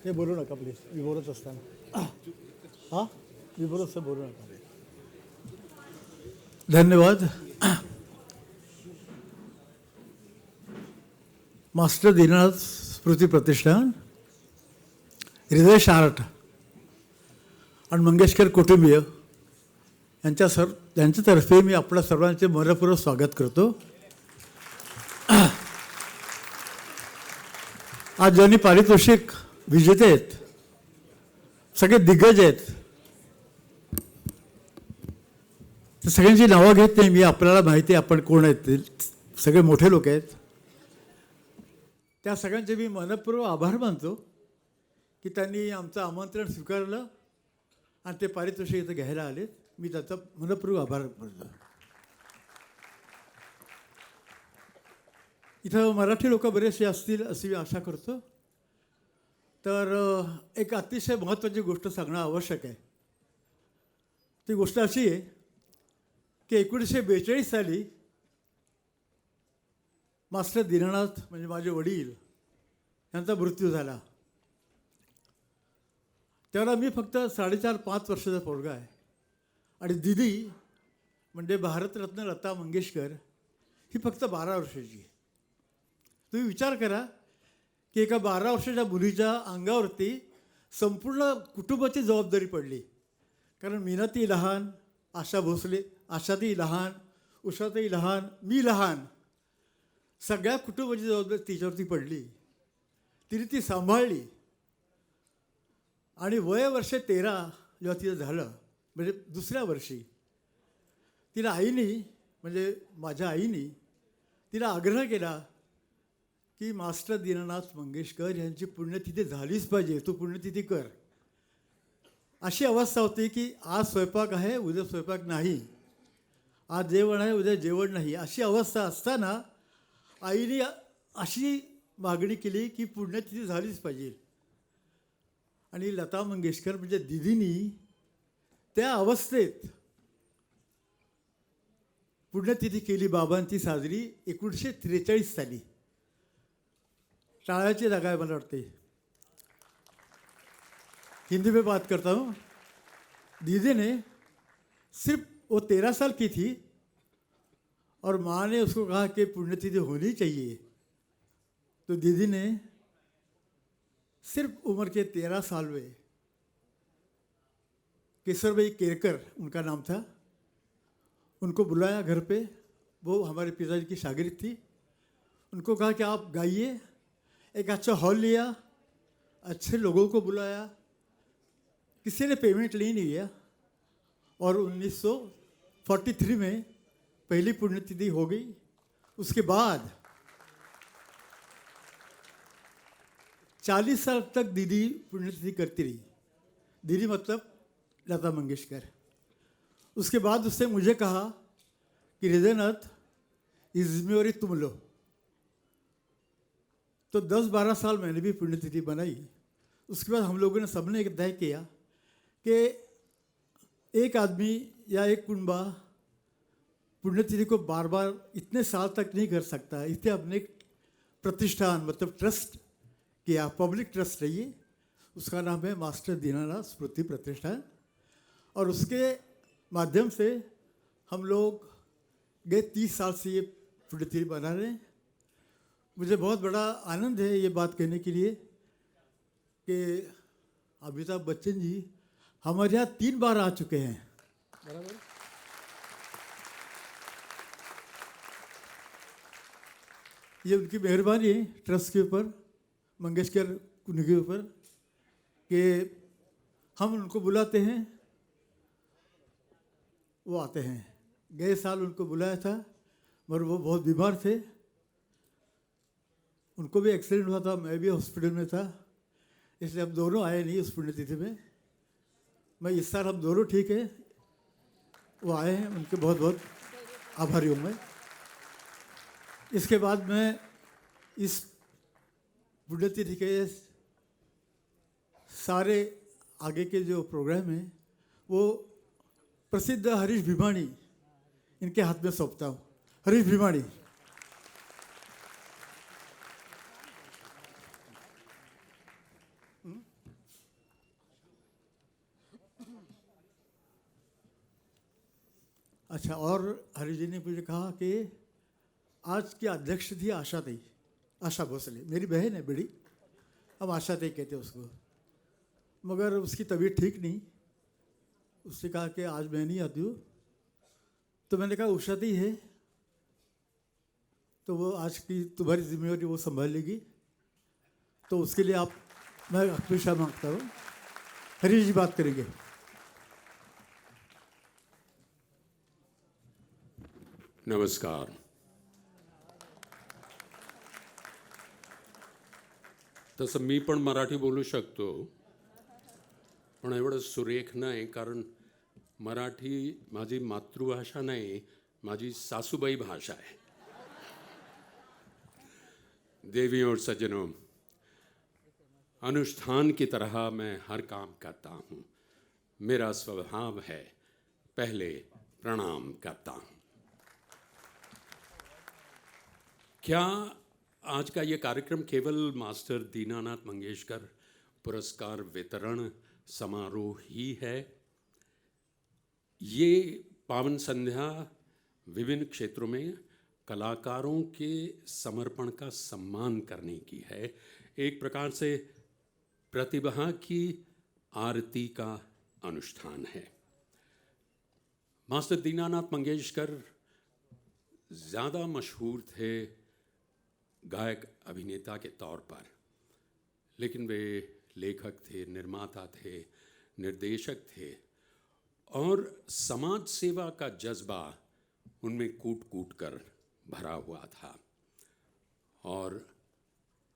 ते बोलू नका प्लीज, मी बोलत असताना हां मी बोलत असं बोलू नका. धन्यवाद. मास्टर दीननाथ स्मृती प्रतिष्ठान, हृदय आर्ट आणि मंगेशकर कुटुंबीय यांच्यातर्फे मी आपल्या सर्वांचे मनपूर्वक स्वागत करतो. आज ज्यांनी पारितोषिक विजेते आहेत, सगळे दिग्गज आहेत, तर सगळ्यांची नावं घेत नाही मी. आपल्याला माहिती आहे आपण कोण आहेत, ते सगळे मोठे लोक आहेत. त्या सगळ्यांचे मी मनपूर्वक आभार मानतो की त्यांनी आमचं आमंत्रण स्वीकारलं आणि ते पारितोषिक इथं घ्यायला आले. मी त्याचा मनपूर्वक आभार मानतो. इथं मराठी लोक बरेचसे असतील अशी मी आशा करतो. तर एक अतिशय महत्त्वाची गोष्ट सांगणं आवश्यक आहे. ती गोष्ट अशी आहे की 1942 साली मास्टर दीननाथ म्हणजे माझे वडील यांचा मृत्यू झाला. त्यावेळेला मी फक्त 4.5-5 वर्षाचा पोरगा आहे आणि दिदी म्हणजे भारतरत्न लता मंगेशकर ही फक्त 12 वर्षाची आहे. तुम्ही विचार करा की एका 12 वर्षाच्या मुलीच्या अंगावरती संपूर्ण कुटुंबाची जबाबदारी पडली. कारण मीनाती लहान, आशा भोसले आशाताई लहान, उषाताई लहान, मी लहान, सगळ्या कुटुंबाची जबाबदारी तिच्यावरती पडली. तिने ती सांभाळली आणि वर्ष 13 जेव्हा तिचं झालं, म्हणजे दुसऱ्या वर्षी तिला आईनी, म्हणजे माझ्या आईनी तिला आग्रह केला की मास्टर दीनानाथ मंगेशकर यांची पुण्यतिथी झालीच पाहिजे, तू पुण्यतिथी कर. अशी अवस्था होती की आज स्वयंपाक आहे, उद्या स्वयंपाक नाही, आज जेवण आहे, उद्या जेवण नाही, अशी अवस्था असताना आईने अशी मागणी केली की पुण्यतिथी झालीच पाहिजे. आणि लता मंगेशकर म्हणजे दिदीनी त्या अवस्थेत पुण्यतिथी केली बाबांची साजरी 1943 साली. टाळ्याची जागा आहे मला वाटते. हिंदी में बात करता हूँ. दीदी ने सिर्फ वो 13 साल की थी और माँ ने उसको कहा कि पुण्यतिथि होनी चाहिए. तो दीदी ने सिर्फ उम्र के 13 साल में, केसरबाई केरकर उनका नाम था, उनको बुलाया घर पे. वो हमारे पिताजी की शागिर्द थी. उनको कहा कि आप गाइए. एक अच्छा हॉल लिया, अच्छे लोगों को बुलाया, किसी ने पेमेंट ली नहीं है. और 1943 में पहली पुण्यतिथि हो गई. उसके बाद 40 साल तक दीदी पुण्यतिथि करती रही. दीदी मतलब लता मंगेशकर. उसके बाद उसने मुझे कहा कि हृदयनाथ, ये जिम्मेवारी तुम लो. तो 10-12 साल मैंने भी पुण्यतिथि बनाई. उसके बाद हम लोगों ने सबने एक तय किया कि एक आदमी या एक कुंबा पुण्यतिथि को बार बार इतने साल तक नहीं कर सकता. इसलिए हमने एक प्रतिष्ठान मतलब ट्रस्ट किया, पब्लिक ट्रस्ट रही. उसका नाम है मास्टर दीनानाथ स्मृति प्रतिष्ठान. और उसके माध्यम से हम लोग गए 30 साल से ये पुण्यतिथि बना रहे हैं. मुझे बहुत बड़ा आनंद है ये बात कहने के लिए कि अमिताभ बच्चन जी हमारे यहाँ 3 बार आ चुके हैं. बराबर. ये उनकी मेहरबानी है ट्रस्ट के ऊपर, मंगेशकर उनके ऊपर, कि हम उनको बुलाते हैं, वो आते हैं. गए साल उनको बुलाया था मगर वो बहुत बीमार थे. उनको भी एक्सीडेंट हुआ था, मैं भी हॉस्पिटल में था, इसलिए हम दोनों आए नहीं उस पुण्यतिथि में. मैं इस साल हम दोनों ठीक है, वो आए हैं, उनके बहुत बहुत आभारी हूँ मैं. इसके बाद मैं इस पुण्यतिथि के सारे आगे के जो प्रोग्राम हैं वो प्रसिद्ध हरीश भिमाणी इनके हाथ में सौंपता हूँ. हरीश भिमाणी. अच्छा, और हरीश जी ने मुझे कहा कि आज की अध्यक्ष थी आशाताई, आशा भोसले, मेरी बहन है बड़ी, हम आशाताई कहते हैं उसको. मगर उसकी तबीयत ठीक नहीं. उसने कहा कि आज मैं नहीं आती हूँ. तो मैंने कहा उषाताई है तो वो आज की तुम्हारी जिम्मेवारी वो संभाल लेगी. तो उसके लिए मैं अपेक्षा मांगता हूँ. हरीश जी बात करेंगे. नमस्कार. तसं मी पण मराठी बोलू शकतो, पण एवढं सुरेख नाही, कारण मराठी माझी मातृभाषा नाही, माझी सासूबाई भाषा है. देवी और सज्जनों, अनुष्ठान की तरह मैं हर काम करता हूँ. मेरा स्वभाव है पहले प्रणाम करता हूँ. क्या आज का ये कार्यक्रम केवल मास्टर दीनानाथ मंगेशकर पुरस्कार वितरण समारोह ही है? ये पावन संध्या विभिन्न क्षेत्रों में कलाकारों के समर्पण का सम्मान करने की है. एक प्रकार से प्रतिभा की आरती का अनुष्ठान है. मास्टर दीनानाथ मंगेशकर ज़्यादा मशहूर थे गायक अभिनेता के तौर पर, लेकिन वे लेखक थे, निर्माता थे, निर्देशक थे और समाज सेवा का जज्बा उनमें कूट कूट कर भरा हुआ था। और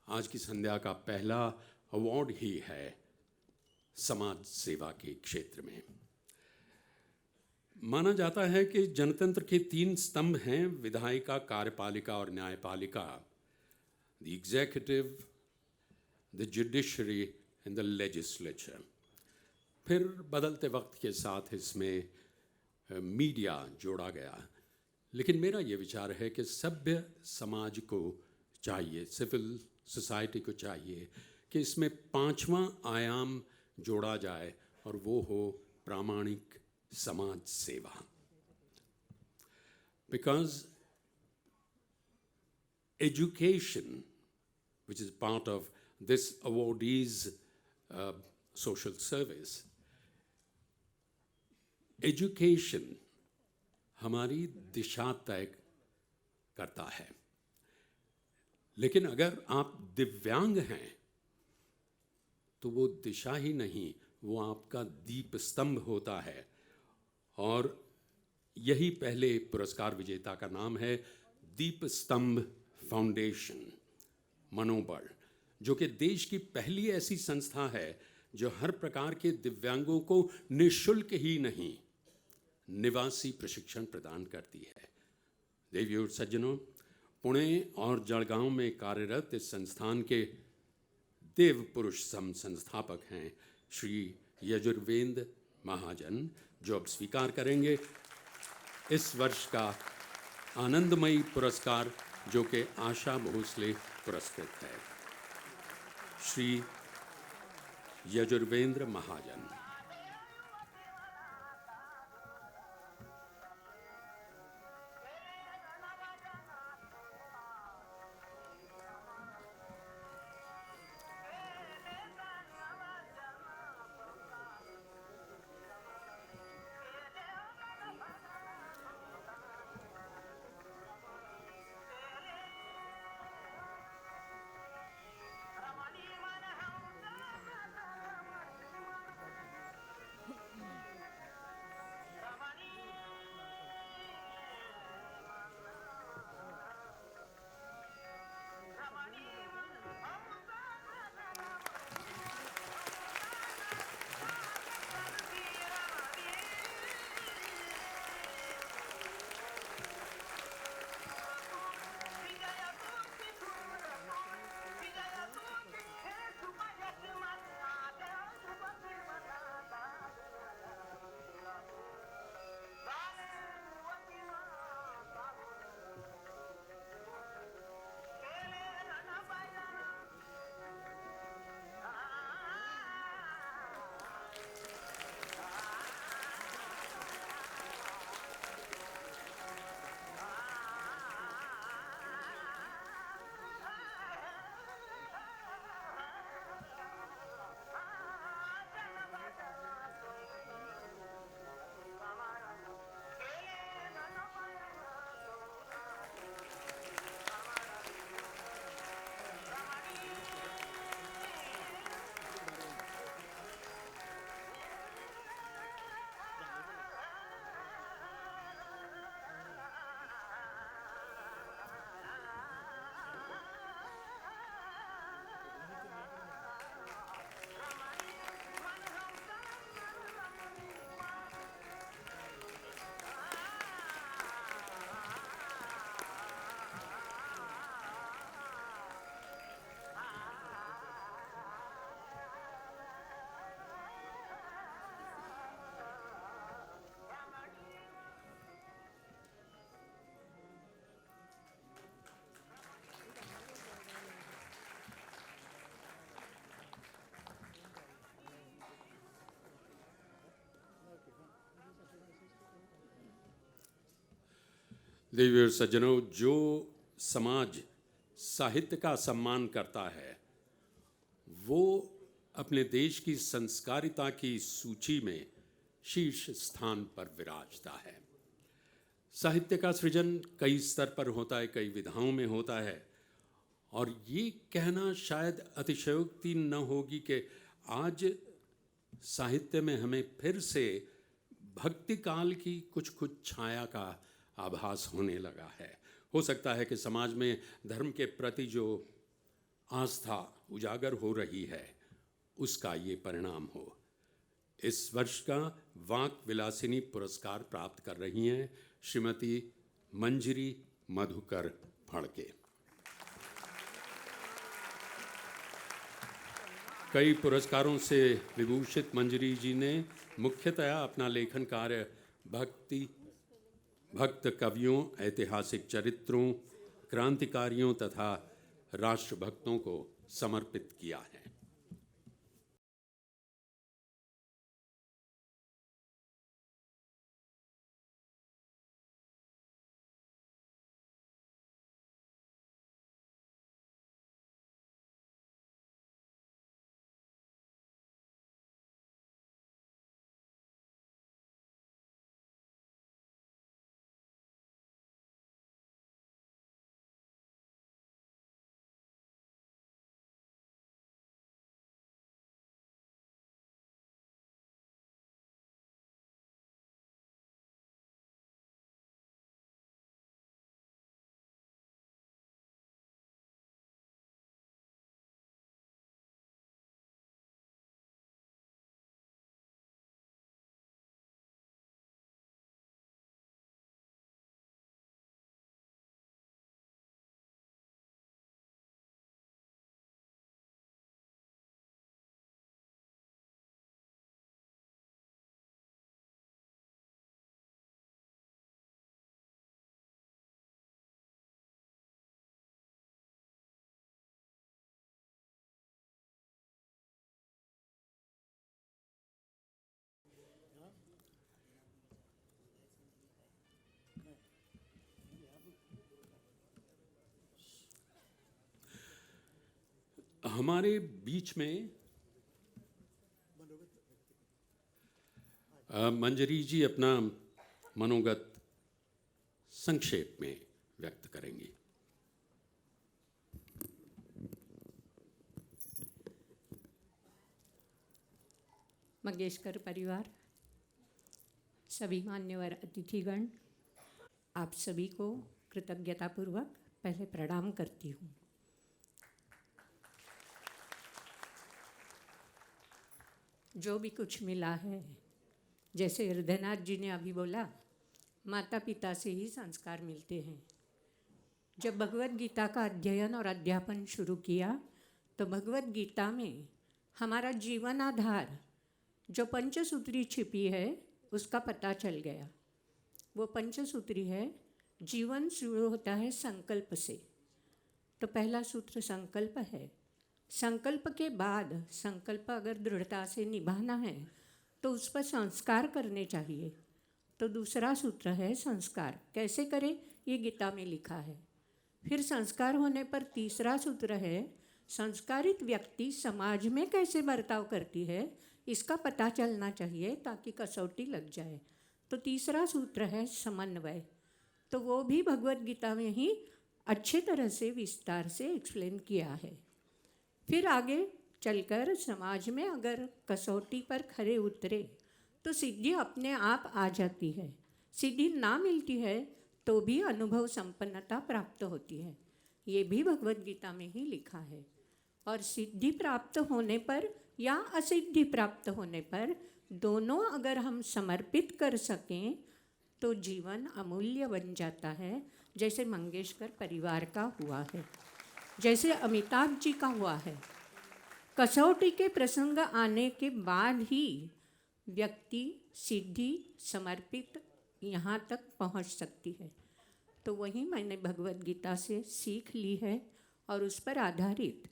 आज की संध्या का पहला अवार्ड ही है समाज सेवा के क्षेत्र में। माना जाता है कि जनतंत्र के 3 स्तंभ हैं, विधायिका, कार्यपालिका और न्यायपालिका, the executive, the judiciary and the legislature. फिर बदलते वक्त के साथ इसमें मीडिया जोड़ा गया, लेकिन मेरा ये विचार है कि सभ्य समाज को चाहिए, सिविल सोसाइटी को चाहिए कि इसमें 5वां आयाम जोड़ा जाए और वो हो प्रामाणिक समाज सेवा। Because education, which is part of this awardees social service, education हमारी दिशा तय करता है। लेकिन अगर आप दिव्यांग हैं तो वो दिशा ही नहीं, वो आपका दीप स्तंभ होता है। और यही पहले पुरस्कार विजेता का नाम है, दीप स्तंभ फाउंडेशन मनोबल, जो कि देश की पहली ऐसी संस्था है जो हर प्रकार के दिव्यांगों को निःशुल्क ही नहीं, निवासी प्रशिक्षण प्रदान करती है। देवी और सज्जनों, पुणे और जलगांव में कार्यरत इस संस्थान के देव पुरुष संस्थापक हैं श्री यजुर्वेंद्र महाजन, जो अब स्वीकार करेंगे इस वर्ष का आनंदमयी पुरस्कार, जो कि आशा भोसले पुरस्कृत है। श्री यजुर्वेंद्र महाजन। देवी और सज्जनों, जो समाज साहित्य का सम्मान करता है वो अपने देश की संस्कारिता की सूची में शीर्ष स्थान पर विराजता है। साहित्य का सृजन कई स्तर पर होता है, कई विधाओं में होता है, और ये कहना शायद अतिशयोक्ति न होगी कि आज साहित्य में हमें फिर से भक्ति काल की कुछ कुछ छाया का आभास होने लगा है। हो सकता है कि समाज में धर्म के प्रति जो आस्था उजागर हो रही है उसका ये परिणाम हो। इस वर्ष का वाक विलासिनी पुरस्कार प्राप्त कर रही हैं श्रीमती मंजरी मधुकर फड़के। कई पुरस्कारों से विभूषित मंजरी जी ने मुख्यतया अपना लेखन कार्य भक्त कवियों, ऐतिहासिक चरित्रों, क्रांतिकारियों तथा राष्ट्रभक्तों को समर्पित किया है। हमारे बीच में मंजरी जी अपना मनोगत संक्षेप में व्यक्त करेंगी। मंगेशकर परिवार, सभी मान्यवर अतिथिगण, आप सभी को कृतज्ञतापूर्वक पहले प्रणाम करती हूँ। जो भी कुछ मिला है, जैसे हृदयनाथ जी ने अभी बोला, माता पिता से ही संस्कार मिलते हैं। जब भगवत गीता का अध्ययन और अध्यापन शुरू किया तो भगवत गीता में हमारा जीवन आधार जो पंचसूत्री छिपी है उसका पता चल गया। वो पंचसूत्री है, जीवन शुरू होता है संकल्प से। तो पहला सूत्र संकल्प है। संकल्प के बाद संकल्प अगर दृढ़ता से निभाना है तो उस पर संस्कार करने चाहिए। तो दूसरा सूत्र है संस्कार कैसे करें, ये गीता में लिखा है। फिर संस्कार होने पर तीसरा सूत्र है संस्कारित व्यक्ति समाज में कैसे बर्ताव करती है इसका पता चलना चाहिए ताकि कसौटी लग जाए। तो तीसरा सूत्र है समन्वय। तो वो भी भगवत गीता में ही अच्छे तरह से विस्तार से एक्सप्लेन किया है। फिर आगे चलकर समाज में अगर कसौटी पर खरे उतरे तो सिद्धि अपने आप आ जाती है। सिद्धि ना मिलती है तो भी अनुभव संपन्नता प्राप्त होती है। ये भी भगवत गीता में ही लिखा है। और सिद्धि प्राप्त होने पर या असिद्धि प्राप्त होने पर दोनों अगर हम समर्पित कर सकें तो जीवन अमूल्य बन जाता है। जैसे मंगेशकर परिवार का हुआ है, जैसे अमिताभ जी का हुआ है। कसौटी के प्रसंग आने के बाद ही व्यक्ति सिद्धि समर्पित यहाँ तक पहुँच सकती है। तो वही मैंने भगवत गीता से सीख ली है और उस पर आधारित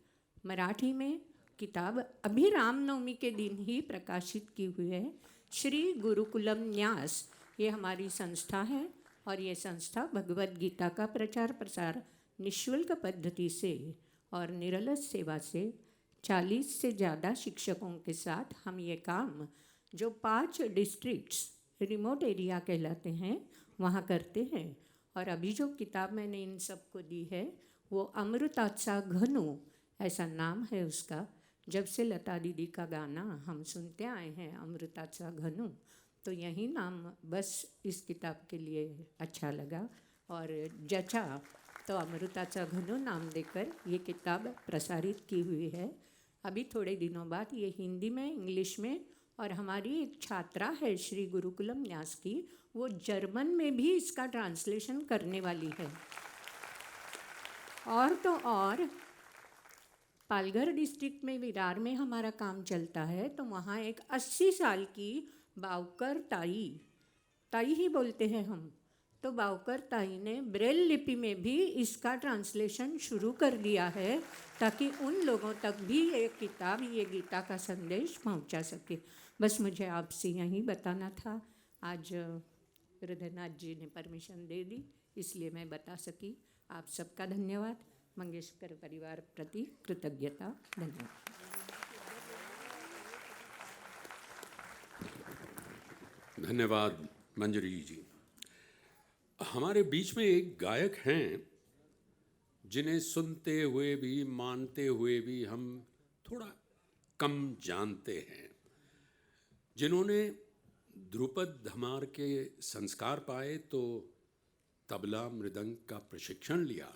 मराठी में किताब अभी रामनवमी के दिन ही प्रकाशित की हुई है, श्री गुरुकुलम न्यास। ये हमारी संस्था है और ये संस्था भगवत गीता का प्रचार प्रसार निःशुल्क पद्धति से और निरलस सेवा से 40 से ज़्यादा शिक्षकों के साथ हम ये काम जो 5 डिस्ट्रिक्ट्स रिमोट एरिया कहलाते हैं वहाँ करते हैं। और अभी जो किताब मैंने इन सबको दी है वो अमृताचा घनु ऐसा नाम है उसका। जब से लता दीदी का गाना हम सुनते आए हैं अमृताचा घनु, तो यही नाम बस इस किताब के लिए अच्छा लगा और जचा, तो अमृताचा घनु नाम देकर ये किताब प्रसारित की हुई है। अभी थोड़े दिनों बाद ये हिंदी में, इंग्लिश में, और हमारी एक छात्रा है श्री गुरुकुलम न्यास की, वो जर्मन में भी इसका ट्रांसलेशन करने वाली है। और तो और पालघर डिस्ट्रिक्ट में विरार में हमारा काम चलता है, तो वहाँ एक 80 साल की बावकर ताई ही बोलते हैं हम, तो बावकर ताई ने ब्रेल लिपि में भी इसका ट्रांसलेशन शुरू कर दिया है ताकि उन लोगों तक भी ये किताब, ये गीता का संदेश पहुंचा सके। बस मुझे आपसे यही बताना था। आज हृदयनाथ जी ने परमिशन दे दी, इसलिए मैं बता सकी। आप सबका धन्यवाद। मंगेशकर परिवार प्रति कृतज्ञता। धन्यवाद। धन्यवाद मंजरी जी। हमारे बीच में एक गायक हैं जिन्हें सुनते हुए भी, मानते हुए भी हम थोड़ा कम जानते हैं, जिन्होंने ध्रुपद धमार के संस्कार पाए तो तबला मृदंग का प्रशिक्षण लिया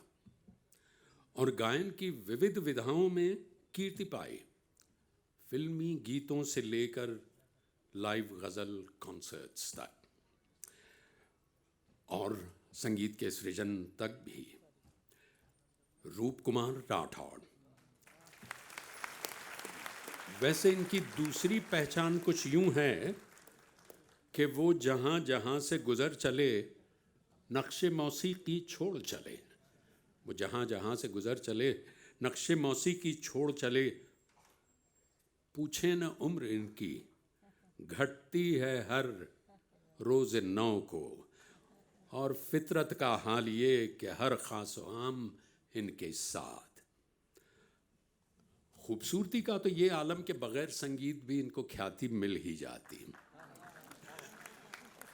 और गायन की विविध विधाओं में कीर्ति पाई, फिल्मी गीतों से लेकर लाइव गज़ल कॉन्सर्ट्स तक और संगीत के सृजन तक भी। रूप कुमार राठौड़। वैसे इनकी दूसरी पहचान कुछ यूं है कि वो जहाँ जहाँ से गुजर चले नक्शे मौसीकी छोड़ चले। वो जहाँ जहाँ से गुजर चले नक्शे मौसीकी छोड़ चले। पूछे न उम्र इनकी, घटती है हर रोज़ नौ को, और फितरत का हाल ये कि हर खास आम इनके साथ। खूबसूरती का तो ये आलम के बगैर संगीत भी इनको ख्याति मिल ही जाती।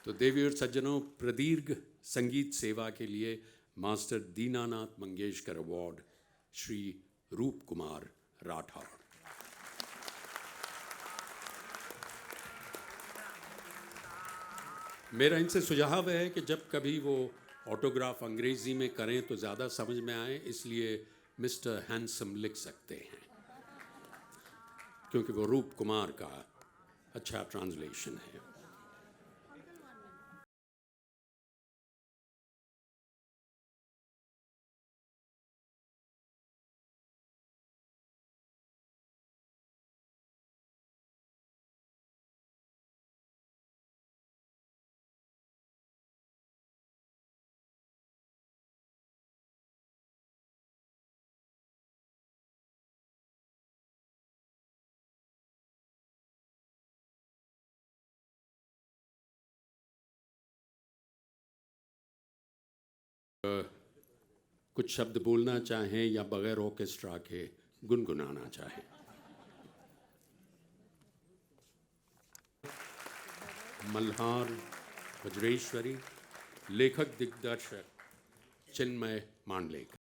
तो देवी और सज्जनों, प्रदीर्घ संगीत सेवा के लिए मास्टर दीनानाथ मंगेशकर अवार्ड श्री रूप कुमार राठौड़। मेरा इनसे सुझाव है कि जब कभी वो ऑटोग्राफ अंग्रेजी में करें तो ज़्यादा समझ में आए, इसलिए मिस्टर हैंडसम लिख सकते हैं, क्योंकि वो रूप कुमार का अच्छा ट्रांसलेशन है। कुछ शब्द बोलना चाहें या बगैर ऑर्केस्ट्रा के गुनगुनाना चाहें। मल्हार वज्रेश्वरी, लेखक दिग्दर्शक चिन्मय मांडलेकर।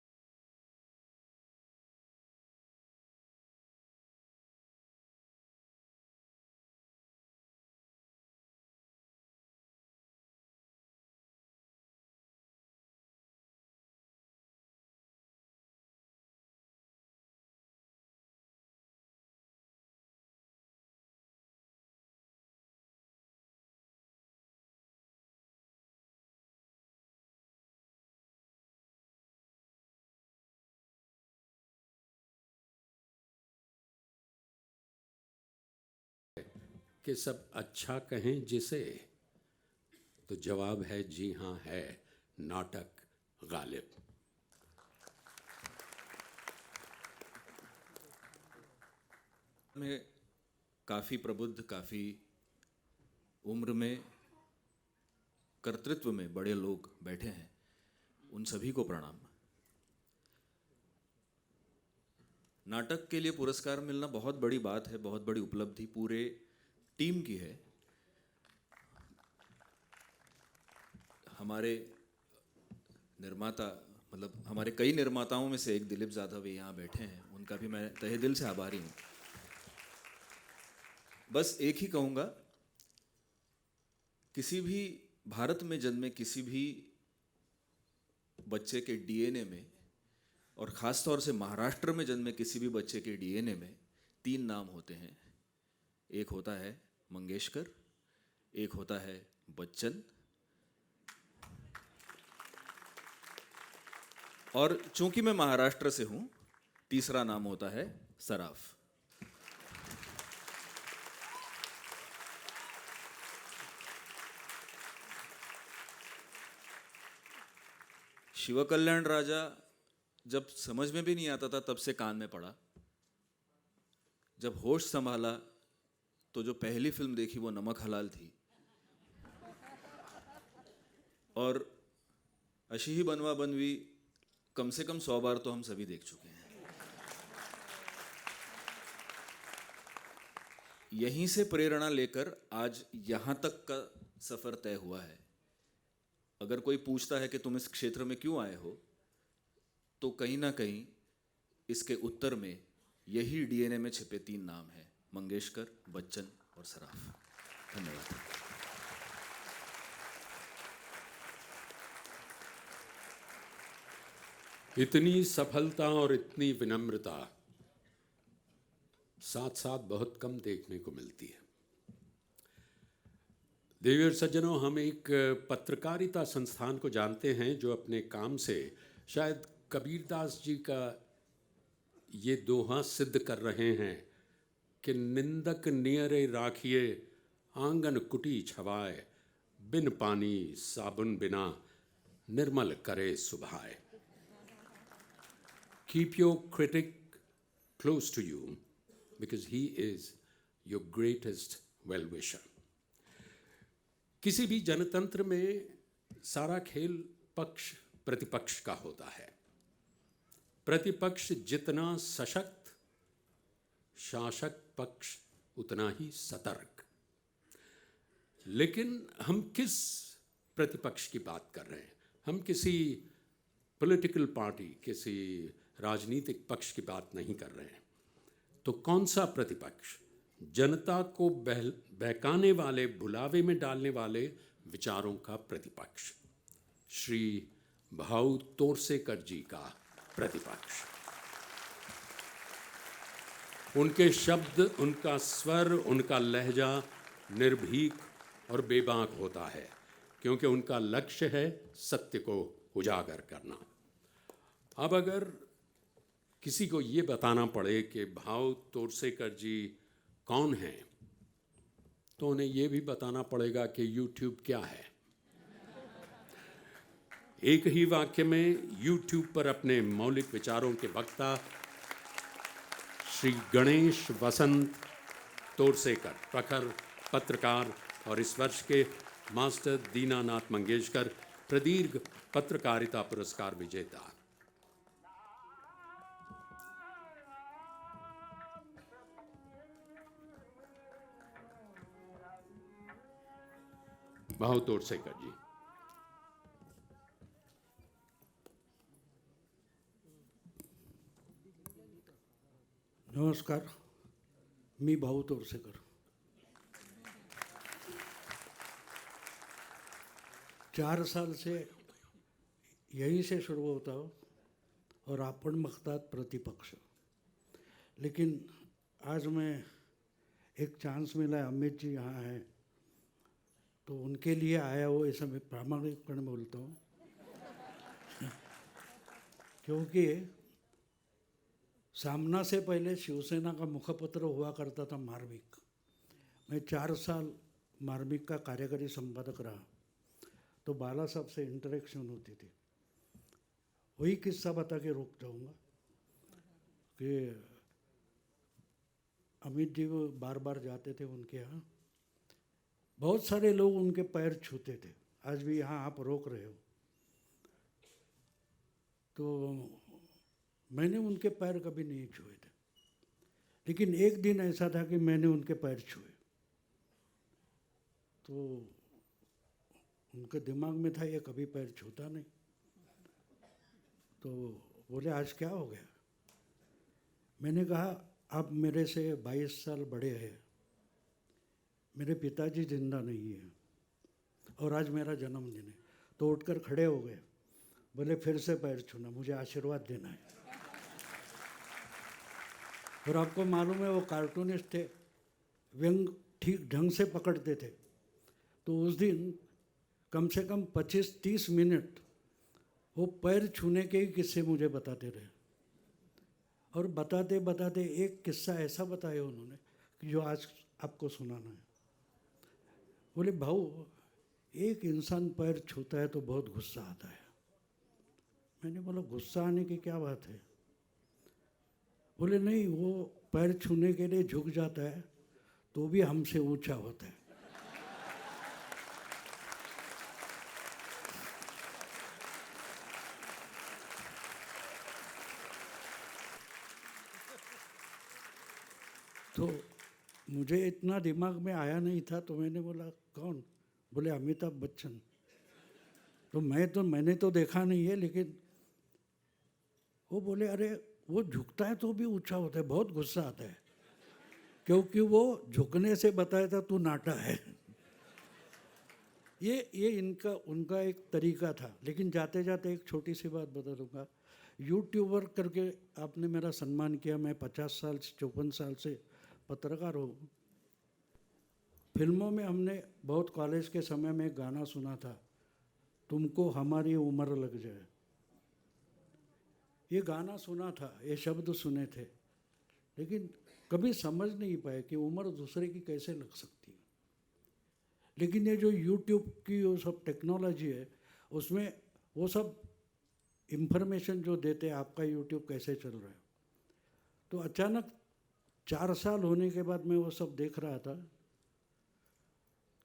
कि सब अच्छा कहें जिसे, तो जवाब है जी हाँ, है नाटक गालिब। में काफ़ी प्रबुद्ध, काफ़ी उम्र में, कर्तृत्व में बड़े लोग बैठे हैं, उन सभी को प्रणाम। नाटक के लिए पुरस्कार मिलना बहुत बड़ी बात है, बहुत बड़ी उपलब्धि पूरे टीम की है। हमारे निर्माता, मतलब हमारे कई निर्माताओं में से एक दिलीप जाधव ये यहाँ बैठे हैं, उनका भी मैं तहे दिल से आभारी हूँ। बस एक ही कहूँगा, किसी भी भारत में जन्मे किसी भी बच्चे के डीएनए में, और ख़ास तौर से महाराष्ट्र में जन्मे किसी भी बच्चे के डीएनए में 3 नाम होते हैं। एक होता है मंगेशकर, एक होता है बच्चन, और चूंकि मैं महाराष्ट्र से हूं, तीसरा नाम होता है सराफ। शिव कल्याण राजा जब समझ में भी नहीं आता था तब से कान में पड़ा। जब होश संभाला तो जो पहली फिल्म देखी वो नमक हलाल थी, और अशी ही बनवा बनवी कम से कम 100 बार तो हम सभी देख चुके हैं। यहीं से प्रेरणा लेकर आज यहां तक का सफर तय हुआ है। अगर कोई पूछता है कि तुम इस क्षेत्र में क्यों आए हो, तो कहीं ना कहीं इसके उत्तर में यही डीएनए में छिपे 3 नाम हैं, मंगेशकर, बच्चन और सराफ। धन्यवाद। इतनी सफलता और इतनी विनम्रता साथ साथ बहुत कम देखने को मिलती है। देवी और सज्जनों, हम एक पत्रकारिता संस्थान को जानते हैं जो अपने काम से शायद कबीरदास जी का ये दोहा सिद्ध कर रहे हैं कि निंदक नियरे राखिए आंगन कुटी छवाए, बिन पानी साबुन बिना निर्मल करे सुभाए। Keep your critic close to you because he is your greatest well-wisher. किसी भी जनतंत्र में सारा खेल पक्ष प्रतिपक्ष का होता है। प्रतिपक्ष जितना सशक्त, शासक पक्ष उतना ही सतर्क। लेकिन हम किस प्रतिपक्ष की बात कर रहे हैं? हम किसी पॉलिटिकल पार्टी, किसी राजनीतिक पक्ष की बात नहीं कर रहे हैं। तो कौन सा प्रतिपक्ष? जनता को बहकाने वाले, भुलावे में डालने वाले विचारों का प्रतिपक्ष, श्री भाऊ तोरसेकर जी का प्रतिपक्ष। उनके शब्द, उनका स्वर, उनका लहजा निर्भीक और बेबाक होता है, क्योंकि उनका लक्ष्य है सत्य को उजागर करना। अब अगर किसी को ये बताना पड़े कि भाऊ तोरसेकर जी कौन हैं, तो उन्हें ये भी बताना पड़ेगा कि यूट्यूब क्या है। एक ही वाक्य में यूट्यूब पर अपने मौलिक विचारों के वक्ता श्री गणेश वसंत तोरसेकर, प्रखर पत्रकार और इस वर्ष के मास्टर दीनानाथ मंगेशकर प्रदीर्घ पत्रकारिता पुरस्कार विजेता। भाऊ तोरसेकर जी। नमस्कार, मी भाऊ तोरसेकर। 4 साल से यहीं से शुरू होता हो और आपण बघतात प्रतिपक्ष। लेकिन आज मैं एक चांस मिला है, अमित जी यहाँ हैं तो उनके लिए आया हो, ऐसा मैं प्रामाणिकपणे बोलता हूँ। क्योंकि सामना से पहले शिवसेना का मुखपत्र हुआ करता था मार्मिक। मैं 4 साल मार्मिक का कार्यकारी संपादक रहा, तो बाला साहब से इंटरेक्शन होती थी। वही किस्सा बता के रोक जाऊँगा कि अमित जी वो बार बार जाते थे उनके यहाँ, बहुत सारे लोग उनके पैर छूते थे। आज भी यहाँ आप रोक रहे हो, तो मैंने उनके पैर कभी नहीं छुए थे। लेकिन एक दिन ऐसा था कि मैंने उनके पैर छुए, तो उनके दिमाग में था ये कभी पैर छूता नहीं। तो बोले आज क्या हो गया? मैंने कहा आप मेरे से 22 साल बड़े हैं, मेरे पिताजी जिंदा नहीं है और आज मेरा जन्मदिन है। तो उठकर खड़े हो गए, बोले फिर से पैर छूना, मुझे आशीर्वाद देना है। और आपको मालूम है वो कार्टूनिस्ट थे, व्यंग ठीक ढंग से पकड़ते थे। तो उस दिन कम से कम 25-30 मिनट वो पैर छूने के ही किस्से मुझे बताते रहे। और बताते बताते एक किस्सा ऐसा बताया उन्होंने कि जो आज आपको सुनाना है। बोले भाऊ, एक इंसान पैर छूता है तो बहुत गुस्सा आता है। मैंने बोला गुस्सा आने की क्या बात है? बोले नहीं, वो पैर छूने के लिए झुक जाता है तो भी हमसे ऊंचा होता है। तो मुझे इतना दिमाग में आया नहीं था, तो मैंने बोला कौन? बोले अमिताभ बच्चन। तो मैंने तो देखा नहीं है, लेकिन वो बोले अरे वो झुकता है तो भी ऊंचा होता है, बहुत गुस्सा आता है, क्योंकि वो झुकने से बताया था तू नाटा है। ये उनका एक तरीका था। लेकिन जाते जाते एक छोटी सी बात बता दूंगा। यूट्यूबर करके आपने मेरा सम्मान किया। मैं 50 साल 54 साल से पत्रकार हूँ। फिल्मों में हमने बहुत कॉलेज के समय में गाना सुना था, तुमको हमारी उम्र लग जाए। ये गाना सुना था, ये शब्द सुने थे, लेकिन कभी समझ नहीं पाए कि उम्र दूसरे की कैसे लग सकती है। लेकिन ये जो यूट्यूब की वो सब टेक्नोलॉजी है, उसमें वो सब इंफॉर्मेशन जो देते हैं आपका यूट्यूब कैसे चल रहा है। तो अचानक 4 साल होने के बाद मैं वो सब देख रहा था,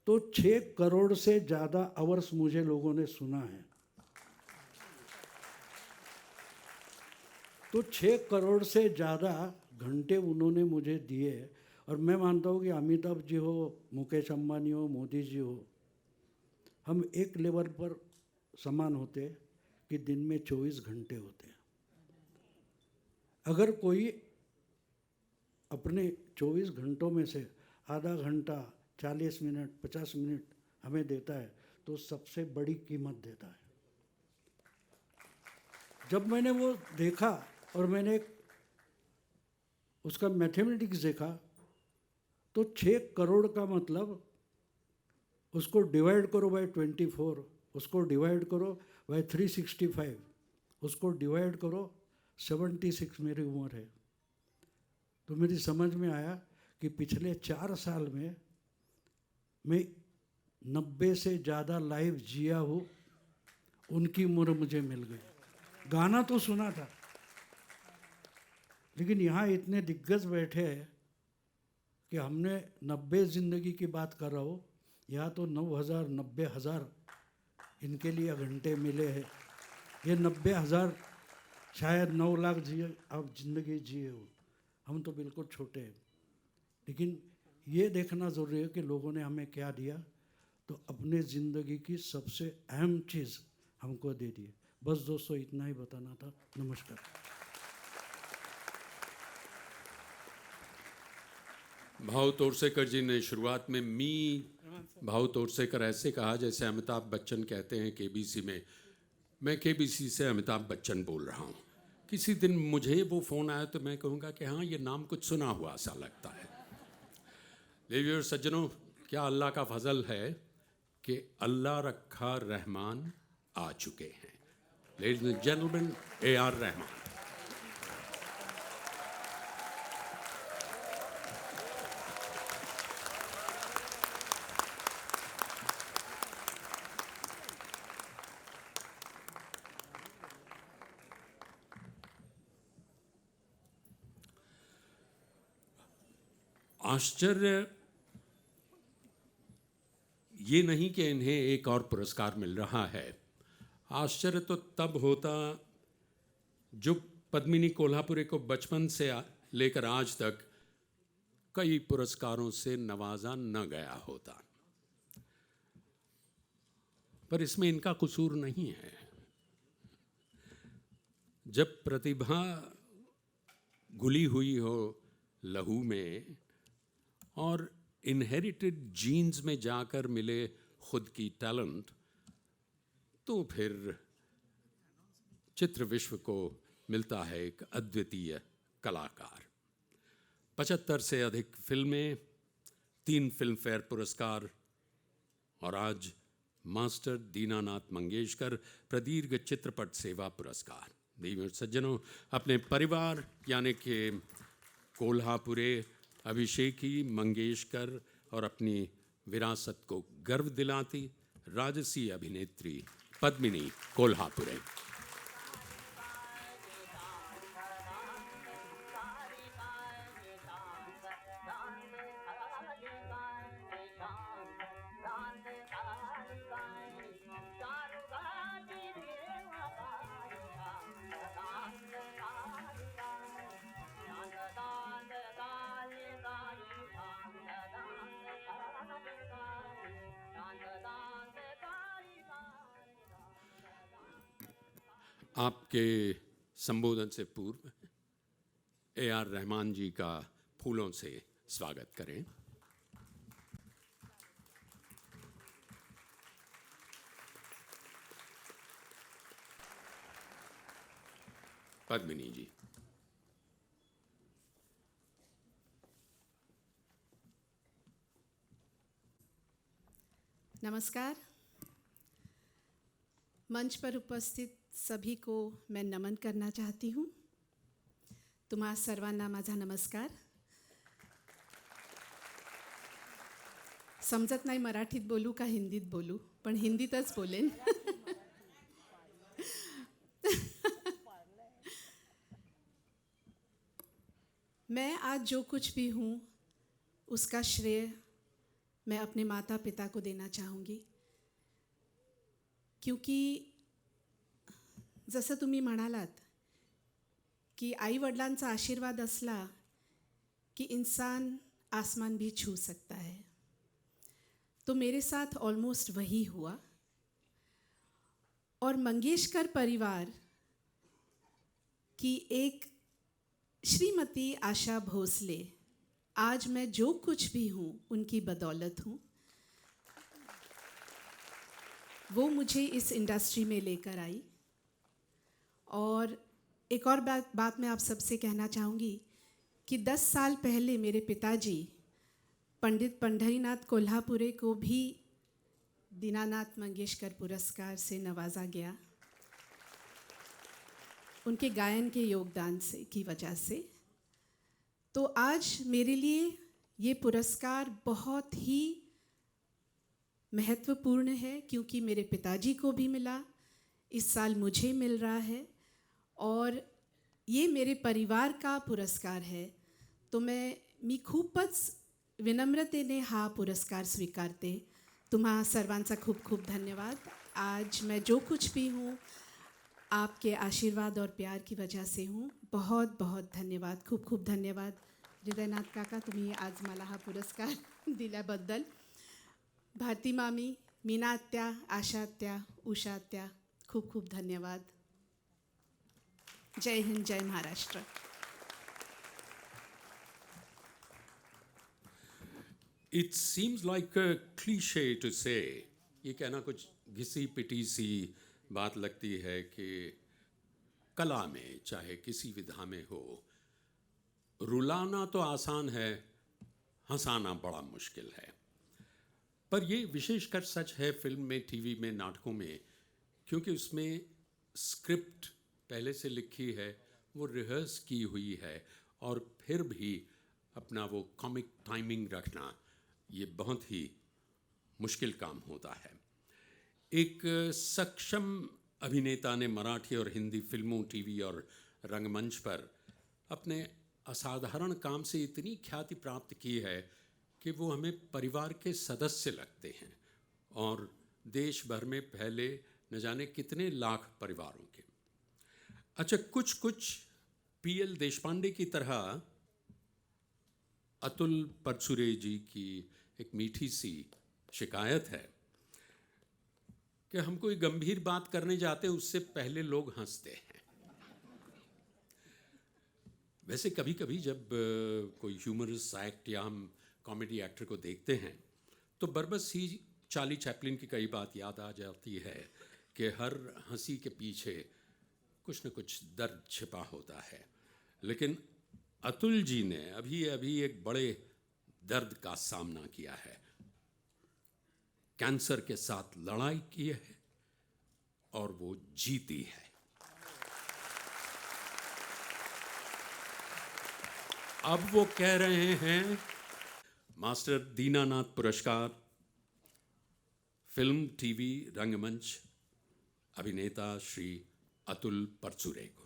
तो 6 करोड़ से ज़्यादा आवर्स मुझे लोगों ने सुना है। तो 6 करोड़ से ज़्यादा घंटे उन्होंने मुझे दिए। और मैं मानता हूँ कि अमिताभ जी हो, मुकेश अंबानी हो, मोदी जी हो, हम एक लेवल पर समान होते कि दिन में 24 घंटे होते हैं। अगर कोई अपने 24 घंटों में से आधा घंटा, 40 मिनट, 50 मिनट हमें देता है तो सबसे बड़ी कीमत देता है। जब मैंने वो देखा और मैंने उसका मैथमेटिक्स देखा, तो 6 करोड़ का मतलब उसको डिवाइड करो बाय 24, उसको डिवाइड करो बाय 365, उसको डिवाइड करो 76 मेरी उम्र है। तो मेरी समझ में आया कि पिछले 4 साल में मैं 90 से ज़्यादा लाइफ जिया हूँ, उनकी उम्र मुझे मिल गई। गाना तो सुना था, लेकिन यहाँ इतने दिग्गज बैठे हैं कि हमने 90 ज़िंदगी की बात कर रहा हो, यहाँ तो 9,000 90,000 इनके लिए घंटे मिले हैं। ये 90,000 शायद 9 लाख जिए आप ज़िंदगी जिए हो, हम तो बिल्कुल छोटे हैं। लेकिन ये देखना ज़रूरी है कि लोगों ने हमें क्या दिया। तो अपने ज़िंदगी की सबसे अहम चीज़ हमको दे दी। बस दोस्तों, इतना ही बताना था। नमस्कार। भाव तोरसेकर जी ने शुरुआत में भाव तोरसेकर ऐसे कहा जैसे अमिताभ बच्चन कहते हैं केबीसी में। मैं केबीसी से अमिताभ बच्चन बोल रहा हूँ। किसी दिन मुझे वो फ़ोन आया तो मैं कहूँगा कि हाँ, ये नाम कुछ सुना हुआ सा लगता है। लेकिन सज्जनों, क्या अल्लाह का फजल है कि अल्लाह रखा रहमान आ चुके हैं। Ladies and gentleman, AR Rahman. आश्चर्य ये नहीं कि इन्हें एक और पुरस्कार मिल रहा है। आश्चर्य तो तब होता जो पद्मिनी कोल्हापुरी को बचपन से लेकर आज तक कई पुरस्कारों से नवाजा न गया होता। पर इसमें इनका कसूर नहीं है। जब प्रतिभा घुली हुई हो लहू में और इनहेरिटेड जीन्स में जाकर मिले खुद की टैलेंट, तो फिर चित्र विश्व को मिलता है एक अद्वितीय कलाकार। 75 से अधिक फिल्में, 3 फिल्म फेयर पुरस्कार और आज मास्टर दीनानाथ मंगेशकर प्रदीर्घ चित्रपट सेवा पुरस्कार। देवी सज्जनों, अपने परिवार यानी कि कोल्हापुरे, अभिषेकी, मंगेशकर और अपनी विरासत को गर्व दिलाती राजसी अभिनेत्री पद्मिनी कोल्हापुरे। आपके संबोधन से पूर्व A.R. रहमान जी का फूलों से स्वागत करें। पद्मिनी जी। नमस्कार। मंच पर उपस्थित सभी को मैं नमन करना चाहती हूँ। तुम्हा सर्वांना माझा नमस्कार। समजत नाही मराठीत बोलू का हिंदीत बोलू, पण हिंदीतच बोलेन। मैं आज जो कुछ भी हूँ उसका श्रेय मैं अपने माता पिता को देना चाहूँगी, क्योंकि जसं तुम्ही म्हणालात की आई वडिलांचा आशीर्वाद असला कि इंसान आसमान भी छू सकता है, तो मेरे साथ ऑलमोस्ट वही हुआ। और मंगेशकर परिवार की एक श्रीमती आशा भोसले आज मैं जो कुछ भी हूँ उनकी बदौलत हूँ। वो मुझे इस इंडस्ट्री में लेकर आई। और एक और बात मैं आप सबसे कहना चाहूँगी कि 10 साल पहले मेरे पिताजी पंडित पंढरीनाथ कोल्हापुरे को भी दीनानाथ मंगेशकर पुरस्कार से नवाजा गया, उनके गायन के योगदान से की वजह से। तो आज मेरे लिए ये पुरस्कार बहुत ही महत्वपूर्ण है, क्योंकि मेरे पिताजी को भी मिला, इस साल मुझे मिल रहा है और ये मेरे परिवार का पुरस्कार है। तो मी खूपच विनम्रतेने हा पुरस्कार स्वीकारते। तुम्हा सर्वांचा खूप खूप धन्यवाद। आज मैं जो कुछ भी हूँ आपके आशीर्वाद और प्यार की वजह से हूँ। बहुत बहुत धन्यवाद, खूप खूप धन्यवाद हृदयनाथ काका, तुम्ही आज मला हा पुरस्कार दिल्याबद्दल। भारती मामी, मीना आत्या, आशा आत्या, उषा आत्या, खूप खूप धन्यवाद। जय हिंद, जय Maharashtra. It seems like a cliche to say, ये कहना कुछ घिसी पिटी सी बात लगती है कि कला में चाहे किसी विधा में हो, रुलाना तो आसान है, हंसाना बड़ा मुश्किल है। पर ये विशेषकर सच है फिल्म में, टीवी में, नाटकों में, क्योंकि उसमें स्क्रिप्ट पहले से लिखी है, वो रिहर्स की हुई है और फिर भी अपना वो कॉमिक टाइमिंग रखना ये बहुत ही मुश्किल काम होता है। एक सक्षम अभिनेता ने मराठी और हिंदी फिल्मों, टीवी और रंगमंच पर अपने असाधारण काम से इतनी ख्याति प्राप्त की है कि वो हमें परिवार के सदस्य लगते हैं और देश भर में फैले न जाने कितने लाख परिवारों के। अच्छा, कुछ पीएल देशपांडे की तरह अतुल परचुरे जी की एक मीठी सी शिकायत है कि हम कोई गंभीर बात करने जाते हैं उससे पहले लोग हंसते हैं। वैसे कभी कभी जब कोई ह्यूमरस एक्ट या हम कॉमेडी एक्टर को देखते हैं तो बरबस ही चार्ली चैपलिन की कई बात याद आ जाती है कि हर हंसी के पीछे कुछ न कुछ दर्द छिपा होता है। लेकिन अतुल जी ने अभी अभी एक बड़े दर्द का सामना किया है, कैंसर के साथ लड़ाई की है और वो जीती है। अब वो कह रहे हैं मास्टर दीनानाथ पुरस्कार फिल्म, टीवी, रंगमंच अभिनेता श्री अतुल परचुरे को।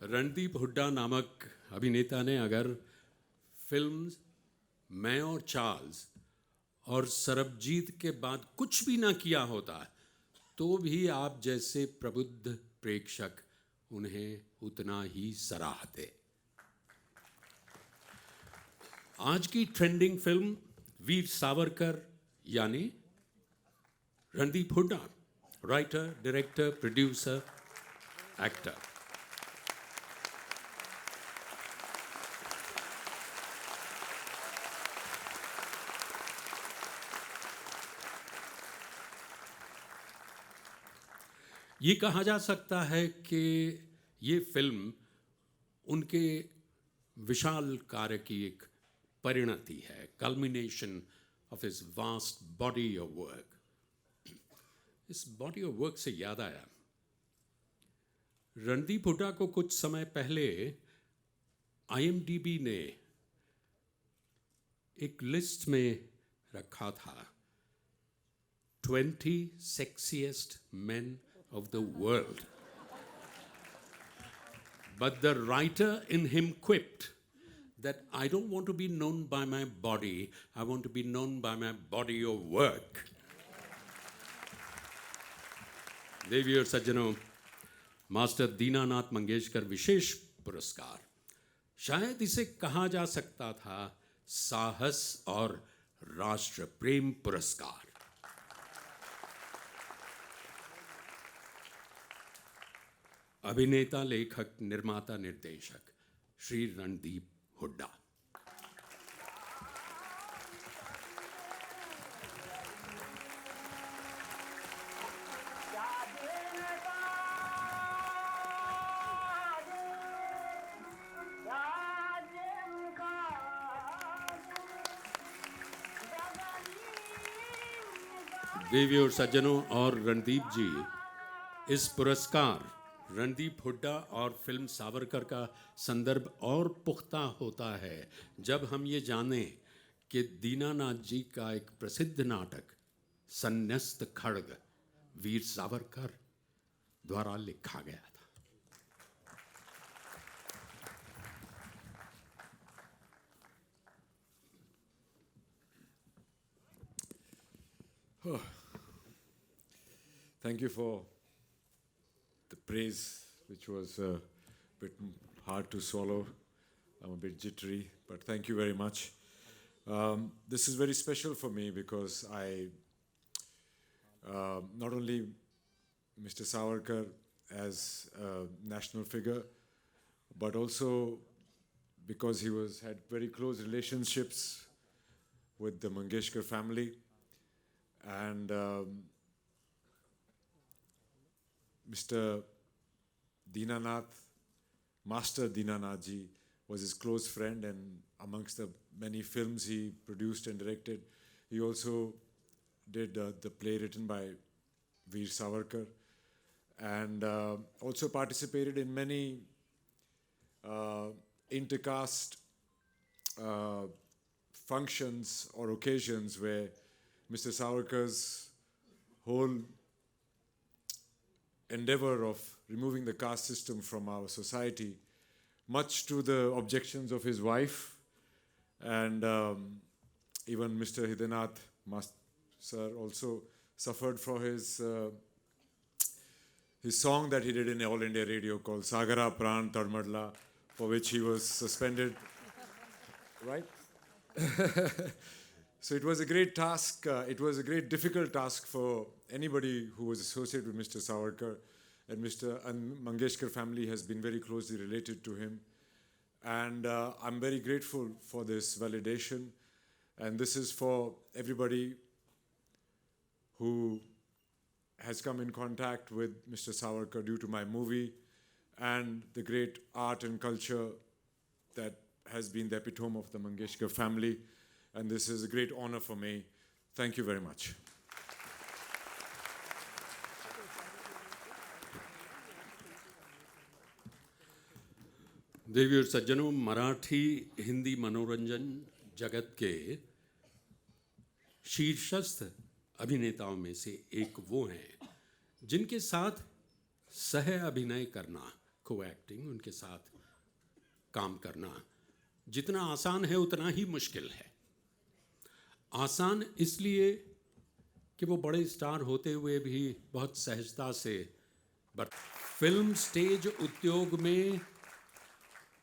रणदीप हुड्डा नामक अभिनेता ने अगर फिल्म मैं और चार्ल्स और सरबजीत के बाद कुछ भी ना किया होता तो भी आप जैसे प्रबुद्ध प्रेक्षक उन्हें उतना ही सराहते। आज की ट्रेंडिंग फिल्म वीर सावरकर यानी Randeep Hooda, writer, director, producer, actor. ये कहा जा सकता है कि ये फिल्म उनके विशाल कार्य की एक परिणति है, culmination of his vast body of work. इस बॉडी ऑफ वर्क से याद आया, रणदीप हुड्डा को कुछ समय पहले IMDb ने एक लिस्ट में रखा था 20 sexiest men of the world. But the writer in him quipped that I don't want to be known by my body, I want to be known by my body of work. देवी और सज्जनों, master Dinanath Mangeshkar विशेष पुरस्कार, शायद इसे कहा जा सकता था साहस और राष्ट्र प्रेम पुरस्कार। अभिनेता, लेखक, निर्माता, निर्देशक श्री रणदीप हुड्डा। देवी और सज्जनों और रणदीप जी, इस पुरस्कार रणदीप हुड्डा और फिल्म सावरकर का संदर्भ और पुख्ता होता है जब हम ये जानें कि दीनानाथ जी का एक प्रसिद्ध नाटक संन्यस्त खड्ग वीर सावरकर द्वारा लिखा गया था। Thank you for the praise, which was a bit hard to swallow. I'm a bit jittery, but thank you very much. This is very special for me because I, not only Mr. Savarkar as a national figure, but also because he had very close relationships with the Mangeshkar family, and Mr. Dinanath, Master Dinanath ji, was his close friend, and amongst the many films he produced and directed, he also did the play written by Veer Savarkar, and also participated in many intercaste functions or occasions where Mr. Savarkar's whole endeavor of removing the caste system from our society, much to the objections of his wife, and even Mr. Hidanath sir also suffered for his song that he did in All India Radio called Sagara Pran Tarmadla, for which he was suspended, right? So it was a great task. It was a great difficult task for anybody who was associated with Mr. Savarkar, and Mr. Mangeshkar family has been very closely related to him. And I'm very grateful for this validation. And this is for everybody who has come in contact with Mr. Savarkar due to my movie and the great art and culture that has been the epitome of the Mangeshkar family. And this is a great honor for me. Thank you very much. देवी और सज्जनों, मराठी हिंदी मनोरंजन जगत के शीर्षस्थ अभिनेताओं में से एक वो हैं जिनके साथ सह अभिनय करना, को एक्टिंग, उनके साथ काम करना जितना आसान है उतना ही मुश्किल है। आसान इसलिए कि वो बड़े स्टार होते हुए भी बहुत सहजता से, बट फिल्म स्टेज उद्योग में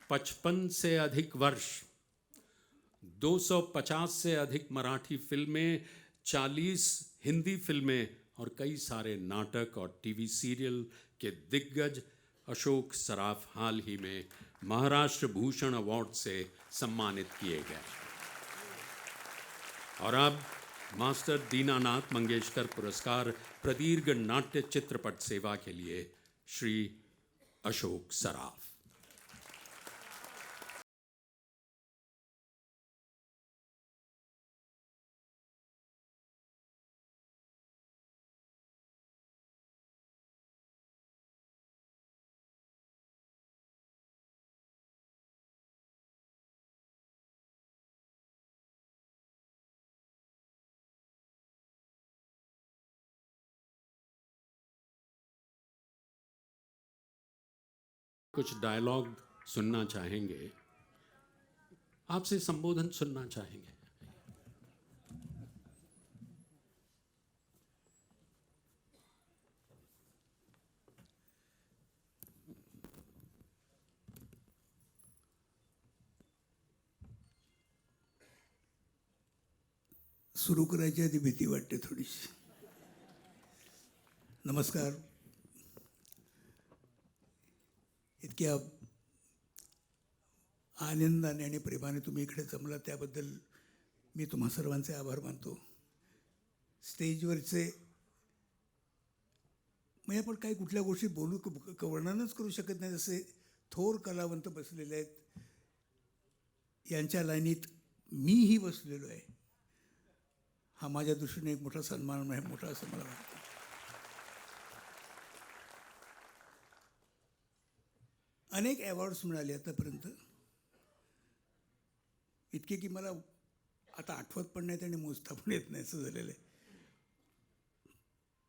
55 से अधिक वर्ष, 250 से अधिक मराठी फिल्में, 40 हिंदी फिल्में और कई सारे नाटक और टीवी सीरियल के दिग्गज अशोक सराफ हाल ही में महाराष्ट्र भूषण अवार्ड से सम्मानित किए गए। और अब मास्टर दीनानाथ मंगेशकर पुरस्कार प्रदीर्घ नाट्य चित्रपट सेवा के लिए श्री अशोक सराफ। कुछ डायलॉग सुनना चाहेंगे, आपसे संबोधन सुनना चाहेंगे। सुरू करायची आधी भीती वाटते थोडीशी। नमस्कार। इतक्या आनंदाने आणि प्रेमाने तुम्ही इकडे जमला त्याबद्दल मी तुम्हा सर्वांचे आभार मानतो। स्टेजवरचे म्हणजे आपण काही कुठल्या गोष्टी बोलू वर्णनच करू शकत नाही, जसे थोर कलावंत बसलेले आहेत, यांच्या लाईनीत मीही बसलेलो आहे। हा माझ्या दृष्टीने एक मोठा सन्मान आहे, मोठा असं मला वाटतं। अनेक अवॉर्ड्स मिळाले आतापर्यंत, इतके की मला आता आठवत पण नाहीत आणि मोजता पण येत नाही, असं झालेलं आहे।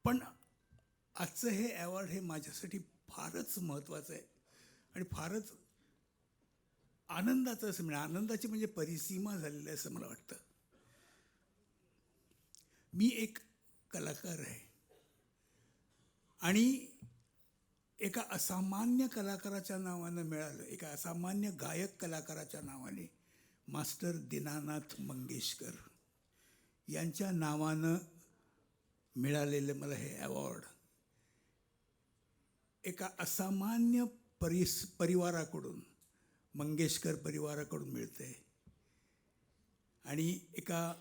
पण आजचं हे अवॉर्ड हे माझ्यासाठी फारच महत्त्वाचं आहे आणि फारच आनंदाचं असं म्हणजे आनंदाची म्हणजे परिसीमा झालेली आहे असं मला वाटतं। मी एक कलाकार आहे आणि एका असामान्य कलाकाराच्या नावानं मिळालं, एका असामान्य गायक कलाकाराच्या नावाने मास्टर दीनानाथ मंगेशकर यांच्या नावानं मिळालेलं मला हे अवॉर्ड एका असामान्य परिवाराकडून, मंगेशकर परिवाराकडून मिळतंय आणि एका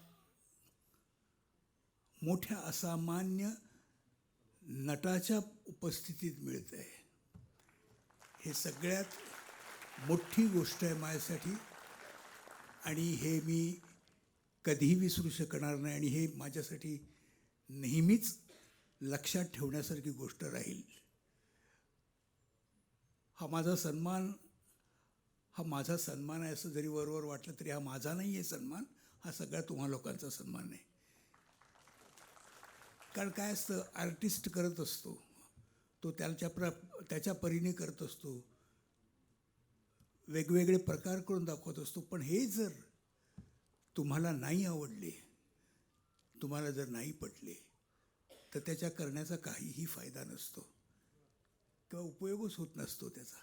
मोठ्या असामान्य नटाच्या उपस्थितीत मिळत आहे। हे सगळ्यात मोठी गोष्ट आहे माझ्यासाठी आणि हे मी कधीही विसरू शकणार नाही आणि हे माझ्यासाठी नेहमीच लक्षात ठेवण्यासारखी गोष्ट राहील. हा माझा सन्मान आहे असं जरी वरवर वाटलं तरी हा माझा नाही आहे सन्मान, हा सगळा तुम्हा लोकांचा सन्मान आहे. कारण काय असतं, आर्टिस्ट करत असतो, तो त्याच्या परीने करत असतो, वेगवेगळे प्रकार करून दाखवत असतो. पण हे जर तुम्हाला नाही आवडले, तुम्हाला जर नाही पटले, तर त्याच्या करण्याचा काहीही फायदा नसतो किंवा उपयोगच होत नसतो त्याचा.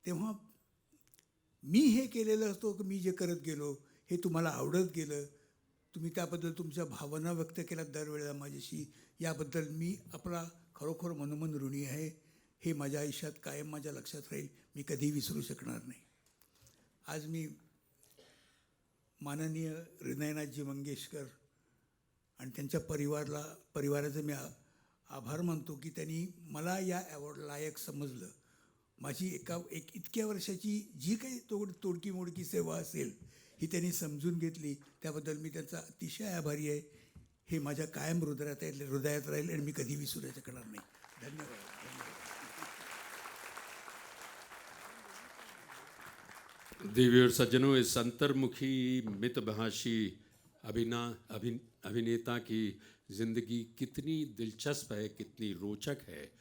तेव्हा मी हे केलेलं असतो की मी जे करत गेलो हे तुम्हाला आवडत गेलं, तुम्ही त्याबद्दल तुमच्या भावना व्यक्त केल्यात दरवेळेला माझ्याशी, याबद्दल मी आपला खरोखर मनोमन ऋणी आहे. हे माझ्या आयुष्यात कायम माझ्या लक्षात राहील, मी कधीही विसरू शकणार नाही. आज मी माननीय हृदयनाथजी मंगेशकर आणि त्यांच्या परिवाराचे मी आभार मानतो की त्यांनी मला या ॲवॉर्ड लायक समजलं. माझी इतक्या वर्षाची जी काही तोडकी मोडकी सेवा असेल ही त्यांनी समजून घेतली, त्याबद्दल मी त्यांचा अतिशय आभारी आहे. हे माझ्या कायम हृदयात राहील आणि मी कधी विसरू शकणार नाही. धन्यवाद. देवी और सज्जनों, इस अंतर्मुखी मितभाषी अभिनेता की जिंदगी कितनी दिलचस्प है, कितनी रोचक है,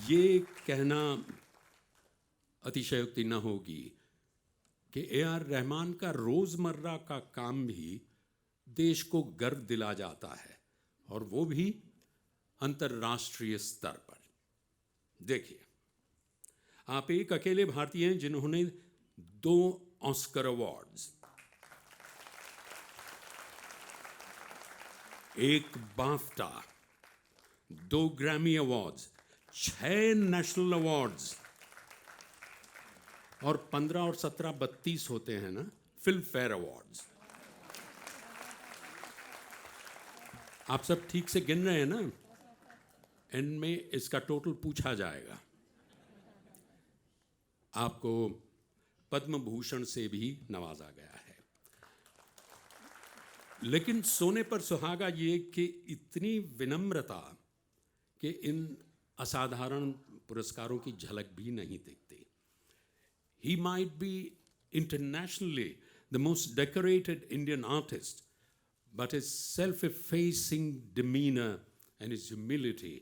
ये कहना अतिशयोक्ति न होगी कि A.R. रहमान का रोज़मर्रा का काम भी देश को गर्व दिला जाता है, और वो भी अंतर्राष्ट्रीय स्तर पर. देखिए, आप एक अकेले भारतीय हैं जिन्होंने 2 Oscar awards, 1 BAFTA, 2 Grammy awards, 6 national awards और 15 और 17 32 होते हैं ना फिल्म फेयर अवार्ड्स. आप सब ठीक से गिन रहे हैं ना? एंड में इसका टोटल पूछा जाएगा. आपको पद्म भूषण से भी नवाजा गया है. लेकिन सोने पर सुहागा ये कि इतनी विनम्रता कि इन असाधारण पुरस्कारों की झलक भी नहीं दिखती. He might be internationally the most decorated Indian artist, but his self-effacing demeanor and his humility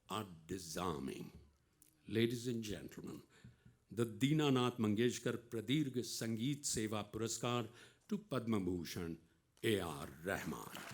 are disarming. Ladies and gentlemen, the Dinanath Mangeshkar Pradirgh Sangeet Seva Puraskar to Padma Bhushan A.R. Rahman.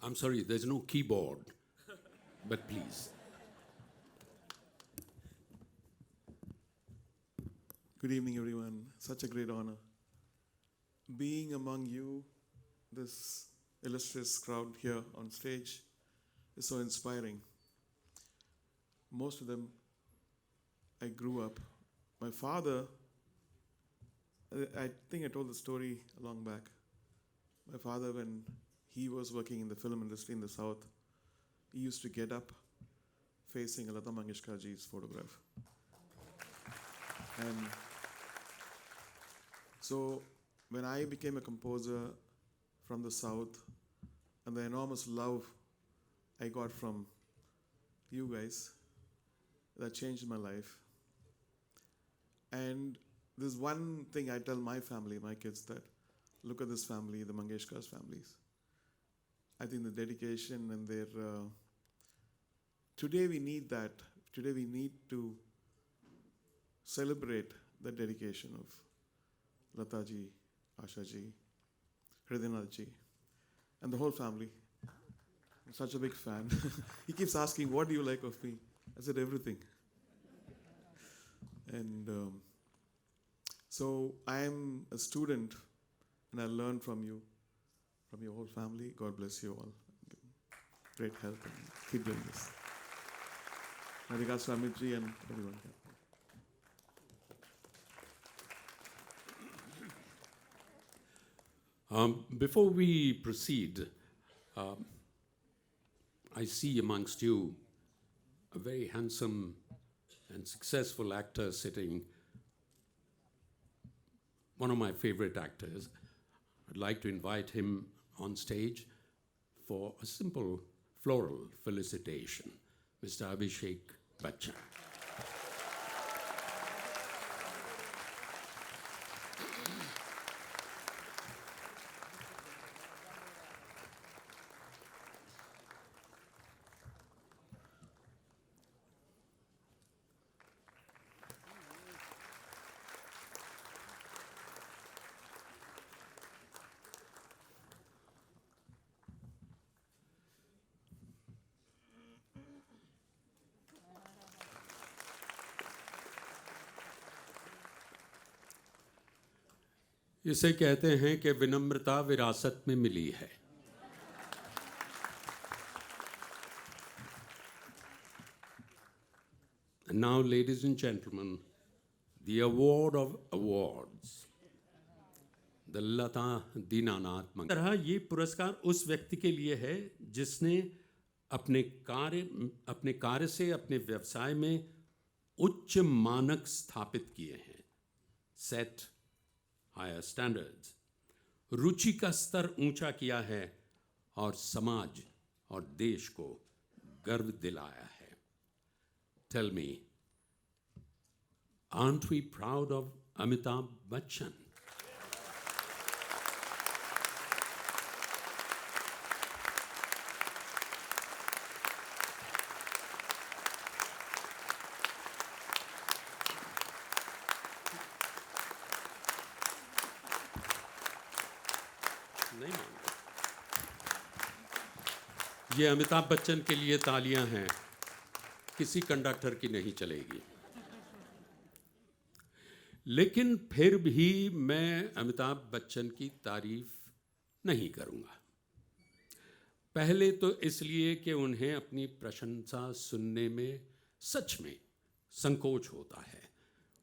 I'm sorry, there's no keyboard, but please. Good evening, everyone. Such a great honor. Being among you, this illustrious crowd here on stage, is so inspiring. Most of them, I grew up. My father, I think I told the story a long back. My father, when he was working in the film industry in the South, he used to get up facing Lata Mangeshkar ji's photograph. And so when I became a composer from the South, and the enormous love I got from you guys, that changed my life. And there's one thing I tell my family, my kids, that look at this family, the Mangeshkar's families. I think the dedication and their... today we need that. Today we need to celebrate the dedication of Lata ji, Asha ji, Hridaynath ji, and the whole family. I'm such a big fan. He keeps asking, "What do you like of me?" I said, "Everything." And so I'm a student, and I learn from you, from your whole family. God bless you all. Great help, and keep doing this. My regards to Amit ji and everyone here. Before we proceed, I see amongst you a very handsome and successful actor sitting, one of my favorite actors. I'd like to invite him on stage for a simple floral felicitation. Mr. Abhishek Bachchan. इसे कहते हैं कि विनम्रता विरासत में मिली है। And now, ladies and gentlemen, the award of awards, the लता दीनानाथ मंगेशकर। तरह ये पुरस्कार उस व्यक्ति के लिए है जिसने अपने कार्य से अपने व्यवसाय में उच्च मानक स्थापित किए हैं, सेट हायर स्टैंडर्ड्स, रुचि का स्तर ऊंचा किया है और समाज और देश को गर्व दिलाया है। Tell me, aren't we proud of Amitabh Bachchan? नहीं मानते। ये अमिताभ बच्चन के लिए तालियां हैं, किसी कंडक्टर की नहीं चलेगी। लेकिन फिर भी मैं अमिताभ बच्चन की तारीफ नहीं करूंगा। पहले तो इसलिए कि उन्हें अपनी प्रशंसा सुनने में सच में संकोच होता है,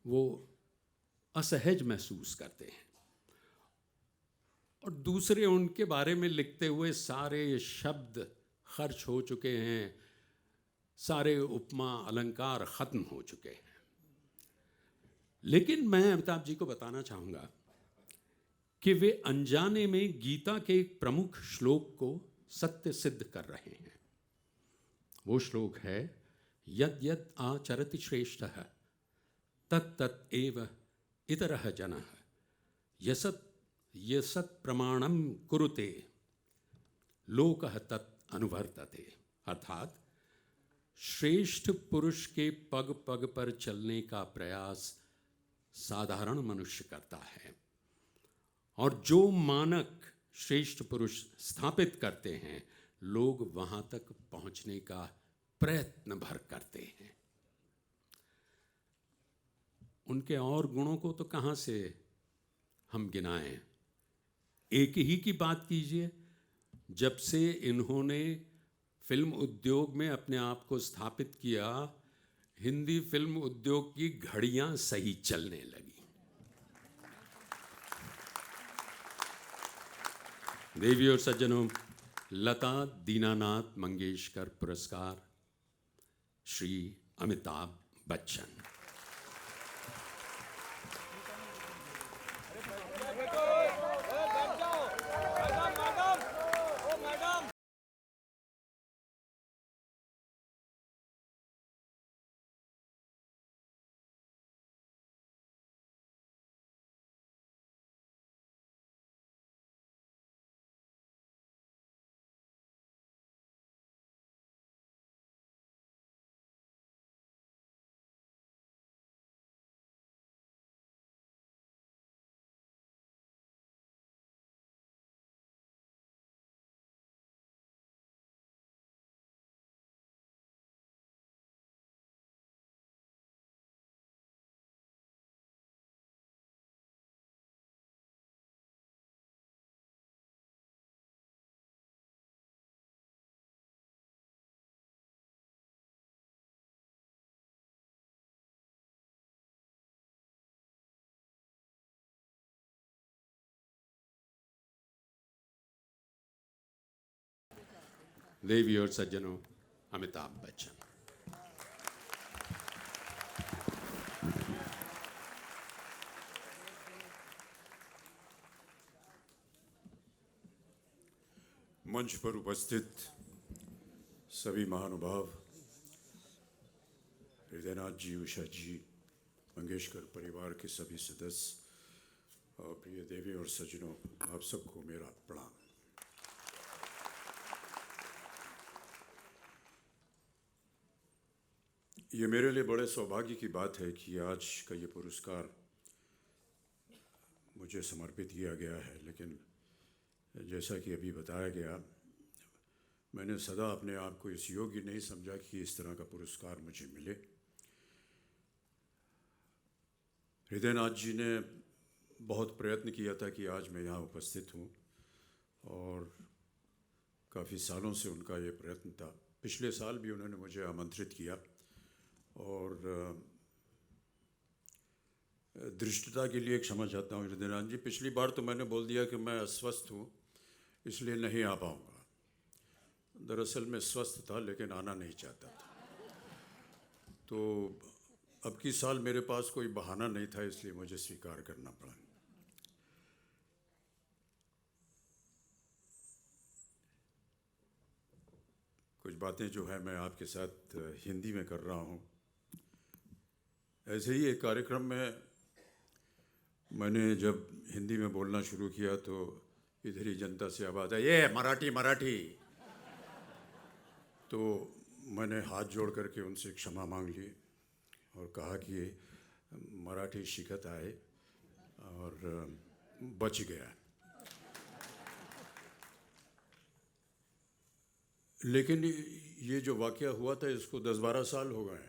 वो असहज महसूस करते हैं। और दूसरे, उनके बारे में लिखते हुए सारे शब्द खर्च हो चुके हैं, सारे उपमा अलंकार ख़त्म हो चुके हैं। लेकिन मैं अमिताभ जी को बताना चाहूँगा कि वे अनजाने में गीता के एक प्रमुख श्लोक को सत्य सिद्ध कर रहे हैं। वो श्लोक है, यद यद आचरति श्रेष्ठः तत् तत् एव इतरः जनः यसत् यसत् प्रमाणम कुरुते लोकः तत् अनुवर्तते। अर्थात श्रेष्ठ पुरुष के पग पग पर चलने का प्रयास साधारण मनुष्य करता है, और जो मानक श्रेष्ठ पुरुष स्थापित करते हैं, लोग वहां तक पहुंचने का प्रयत्न भर करते हैं। उनके और गुणों को तो कहां से हम गिनाएं। एक ही की बात कीजिए, जब से इन्होंने फिल्म उद्योग में अपने आप को स्थापित किया, हिंदी फिल्म उद्योग की घड़ियां सही चलने लगी। देवी और सज्जनों, लता दीनानाथ मंगेशकर पुरस्कार श्री अमिताभ बच्चन। देवी और सज्जनों, अमिताभ बच्चन। मंच पर उपस्थित सभी महानुभाव, हृदयनाथ जी, उषा जी, मंगेशकर परिवार के सभी सदस्य और प्रिय देवी और सज्जनों, आप सबको मेरा प्रणाम। ये मेरे लिए बड़े सौभाग्य की बात है कि आज का ये पुरस्कार मुझे समर्पित किया गया है, लेकिन जैसा कि अभी बताया गया, मैंने सदा अपने आप को इस योग्य नहीं समझा कि इस तरह का पुरस्कार मुझे मिले। हृदयनाथ जी ने बहुत प्रयत्न किया था कि आज मैं यहाँ उपस्थित हूँ, और काफ़ी सालों से उनका ये प्रयत्न था। पिछले साल भी उन्होंने मुझे आमंत्रित किया, और दृष्टता के लिए क्षमा चाहता हूँ हृदयनाथ जी। पिछली बार तो मैंने बोल दिया कि मैं अस्वस्थ हूँ, इसलिए नहीं आ पाऊँगा। दरअसल मैं स्वस्थ था लेकिन आना नहीं चाहता था। तो अब की साल मेरे पास कोई बहाना नहीं था, इसलिए मुझे स्वीकार करना पड़ा। कुछ बातें जो है मैं आपके साथ हिंदी में कर रहा हूँ। ऐसे ही एक कार्यक्रम में मैंने जब हिंदी में बोलना शुरू किया तो इधर ही जनता से आवाज़ आई, ये मराठी मराठी। तो मैंने हाथ जोड़ करके उनसे क्षमा मांग ली और कहा कि मराठी शिकत आए, और बच गया। लेकिन ये जो वाक़या हुआ था इसको 10-12 साल हो गए हैं,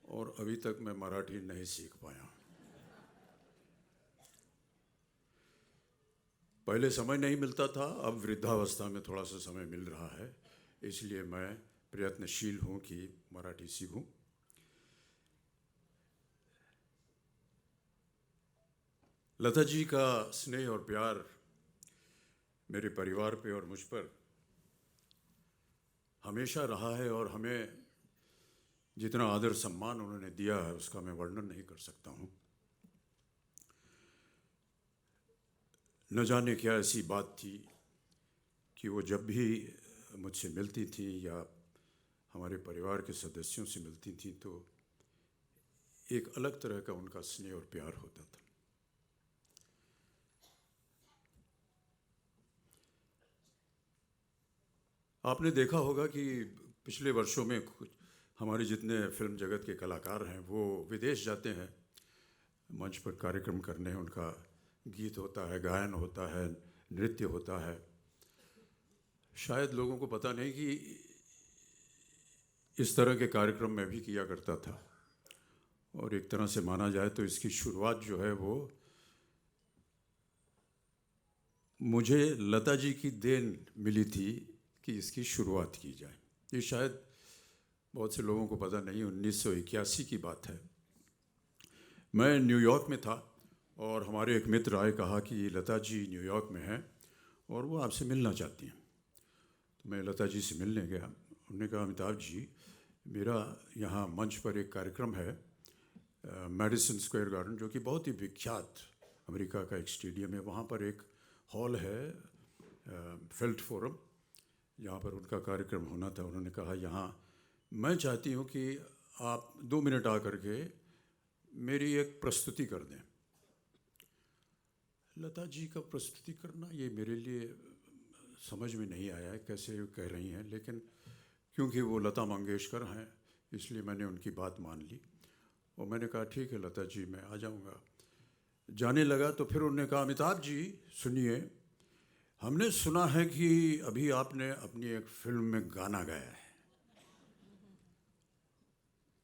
और अभी तक मैं मराठी नहीं सीख पाया। पहले समय नहीं मिलता था, अब वृद्धावस्था में थोड़ा सा समय मिल रहा है, इसलिए मैं प्रयत्नशील हूँ कि मराठी सीखूं। लता जी का स्नेह और प्यार मेरे परिवार पे और मुझ पर हमेशा रहा है, और हमें जितना आदर सम्मान उन्होंने दिया है उसका मैं वर्णन नहीं कर सकता हूँ। न जाने क्या ऐसी बात थी कि वो जब भी मुझसे मिलती थी या हमारे परिवार के सदस्यों से मिलती थी तो एक अलग तरह का उनका स्नेह और प्यार होता था। आपने देखा होगा कि पिछले वर्षों में कुछ हमारे जितने फिल्म जगत के कलाकार हैं वो विदेश जाते हैं मंच पर कार्यक्रम करने। उनका गीत होता है, गायन होता है, नृत्य होता है। शायद लोगों को पता नहीं कि इस तरह के कार्यक्रम मैं भी किया करता था, और एक तरह से माना जाए तो इसकी शुरुआत जो है वो मुझे लता जी की देन मिली थी कि इसकी शुरुआत की जाए। ये शायद बहुत से लोगों को पता नहीं, 1981 की बात है। मैं न्यूयॉर्क में था और हमारे एक मित्र आए, कहा कि लता जी न्यूयॉर्क में हैं और वो आपसे मिलना चाहती हैं। तो मैं लता जी से मिलने गया। उन्होंने कहा, अमिताभ जी, मेरा यहाँ मंच पर एक कार्यक्रम है मैडिसन स्क्वायर गार्डन, जो कि बहुत ही विख्यात अमेरिका का एक स्टेडियम है। वहाँ पर एक हॉल है फेल्ट फोरम, जहाँ पर उनका कार्यक्रम होना था। उन्होंने कहा, यहाँ मैं चाहती हूँ कि आप 2 मिनट आकर के मेरी एक प्रस्तुति कर दें। लता जी का प्रस्तुति करना ये मेरे लिए समझ में नहीं आया है कैसे कह रही हैं, लेकिन क्योंकि वो लता मंगेशकर हैं इसलिए मैंने उनकी बात मान ली और मैंने कहा ठीक है लता जी, मैं आ जाऊँगा। जाने लगा तो फिर उन्होंने कहा, अमिताभ जी सुनिए, हमने सुना है कि अभी आपने अपनी एक फिल्म में गाना गाया है।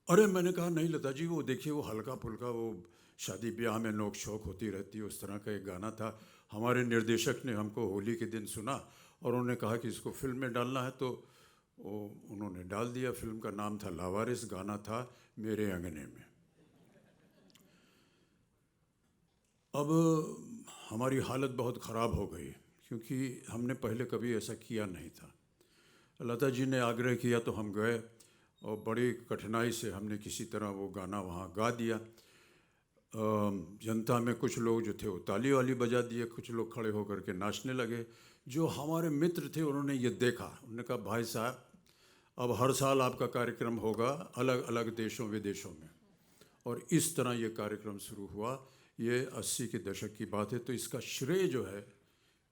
अरे मैंने कहा, नहीं लता जी, वो देखिए वो हल्का फुल्का वो शादी ब्याह में नोक झोंक होती रहती है, उस तरह का एक गाना था। हमारे निर्देशक ने हमको होली के दिन सुना और उन्होंने कहा कि इसको फिल्म में डालना है, तो वो उन्होंने डाल दिया। फिल्म का नाम था लावारिस, गाना था मेरे अंगने में। अब हमारी हालत बहुत ख़राब हो गई क्योंकि हमने पहले कभी ऐसा किया नहीं था। लता जी ने आग्रह किया तो हम गए और बड़ी कठिनाई से हमने किसी तरह वो गाना वहाँ गा दिया। जनता में कुछ लोग जो थे वो ताली वाली बजा दिए, कुछ लोग खड़े होकर के नाचने लगे। जो हमारे मित्र थे उन्होंने ये देखा, उन्होंने कहा भाई साहब अब हर साल आपका कार्यक्रम होगा अलग अलग देशों विदेशों में, और इस तरह ये कार्यक्रम शुरू हुआ। ये 80 के दशक की बात है, तो इसका श्रेय जो है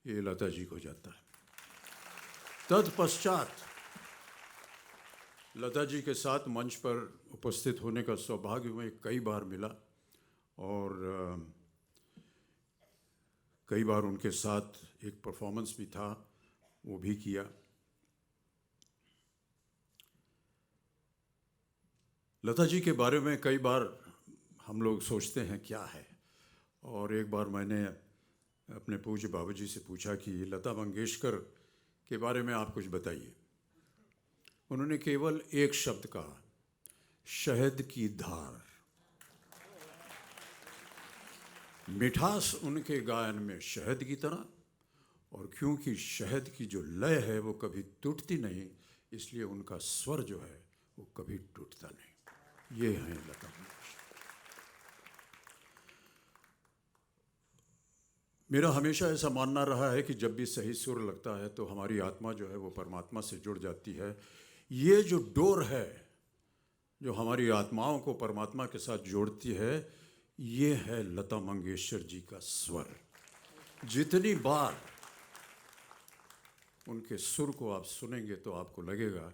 ये लता जी को जाता है। तत्पश्चात लता जी के साथ मंच पर उपस्थित होने का सौभाग्य में कई बार मिला और कई बार उनके साथ एक परफॉर्मेंस भी था, वो भी किया। लता जी के बारे में कई बार हम लोग सोचते हैं क्या है, और एक बार मैंने अपने पूज्य बाबूजी से पूछा कि लता मंगेशकर के बारे में आप कुछ बताइए। उन्होंने केवल एक शब्द कहा, शहद की धार। मिठास उनके गायन में शहद की तरह, और क्योंकि शहद की जो लय है वो कभी टूटती नहीं, इसलिए उनका स्वर जो है वो कभी टूटता नहीं। ये हैं लता मंगेशकर। मेरा हमेशा ऐसा मानना रहा है कि जब भी सही सुर लगता है तो हमारी आत्मा जो है वो परमात्मा से जुड़ जाती है। ये जो डोर है जो हमारी आत्माओं को परमात्मा के साथ जोड़ती है, ये है लता मंगेशकर जी का स्वर। जितनी बार उनके सुर को आप सुनेंगे तो आपको लगेगा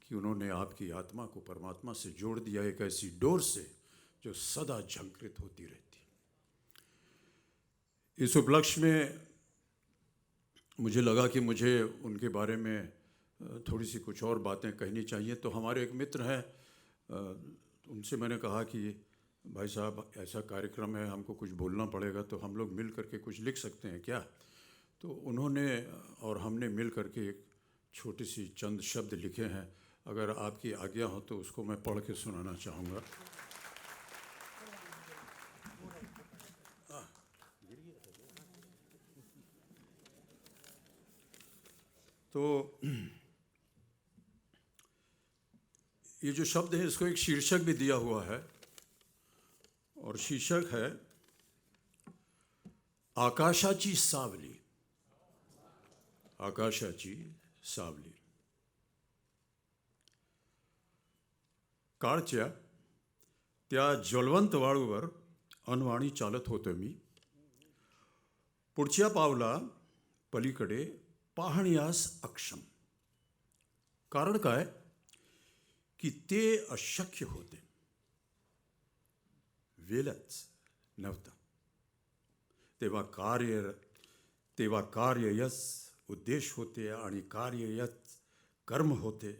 कि उन्होंने आपकी आत्मा को परमात्मा से जोड़ दिया, एक ऐसी डोर से जो सदा झंकृत होती रहती। इस उपलक्ष्य में मुझे लगा कि मुझे उनके बारे में थोड़ी सी कुछ और बातें कहनी चाहिए। तो हमारे एक मित्र हैं, उनसे मैंने कहा कि भाई साहब ऐसा कार्यक्रम है, हमको कुछ बोलना पड़ेगा, तो हम लोग मिल करके कुछ लिख सकते हैं क्या? तो उन्होंने और हमने मिल करके एक छोटी सी चंद शब्द लिखे हैं। अगर आपकी आज्ञा हो तो उसको मैं पढ़ के सुनाना चाहूँगा। तो ये जो शब्द है इसको एक शीर्षक भी दिया हुआ है, और शीर्षक है आकाशाची सावली। आकाशाची सावली। काळच्या त्या ज्वलवंत वाळूवर अनवाणी चालत होतो मी, पुढच्या पावला पलीकडे पाहण्यास अक्षम। कारण काय की ते अशक्य होते, वेलच नव्हता। तेव्हा कार्ययच उद्देश होते आणि कार्ययच कर्म होते।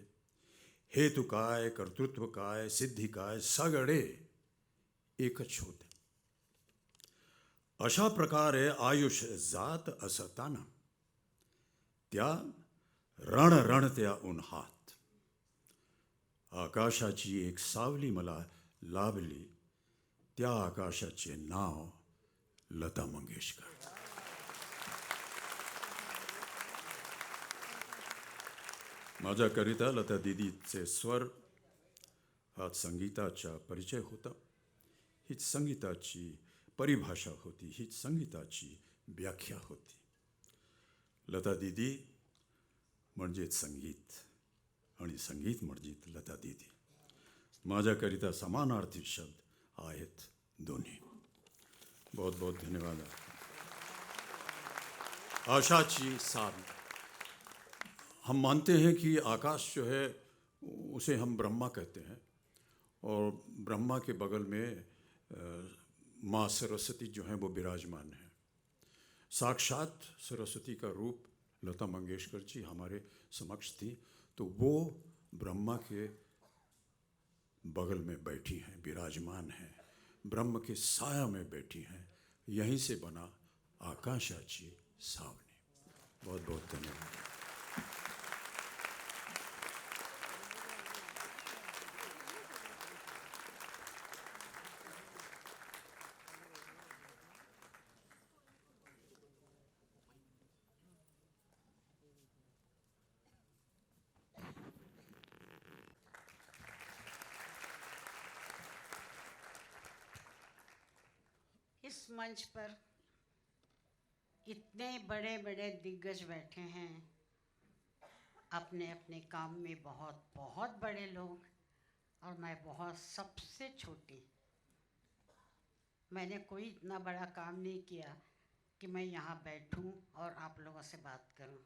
हेतु काय, कर्तृत्व काय, सिद्धी काय, सगळे एकच होते। अशा प्रकारे आयुष्य जात असताना त्या रणरणत्या उन्हात आकाशाची एक सावली मला लाभली। त्या आकाशाचे नाव लता मंगेशकर। माझ्याकरिता लता दीदीचे स्वर हा संगीताचा परिचय होता, हीच संगीताची परिभाषा होती, हीच संगीताची व्याख्या होती। लता दीदी म्हणजेच संगीत, आणि संगीत म्हणजेच लता दीदी। माझ्याकरिता समानार्थी शब्द आहेत दोन्ही। बहुत बहुत धन्यवाद। आशाची सावली। हम मानते हैं कि आकाश जो है उसे हम ब्रह्मा कहते हैं, और ब्रह्मा के बगल में माँ सरस्वती जो हैं वो विराजमान हैं। साक्षात सरस्वती का रूप लता मंगेशकर जी हमारे समक्ष थी, तो वो ब्रह्मा के बगल में बैठी हैं, विराजमान हैं, ब्रह्म के साया में बैठी हैं। यहीं से बना आकाशाची सावली। बहुत बहुत धन्यवाद। मंच पर इतने बड़े बड़े दिग्गज बैठे हैं, अपने अपने काम में बहुत बहुत बड़े लोग, और मैं बहुत सबसे छोटी। मैंने कोई इतना बड़ा काम नहीं किया कि मैं यहाँ बैठूं और आप लोगों से बात करूं।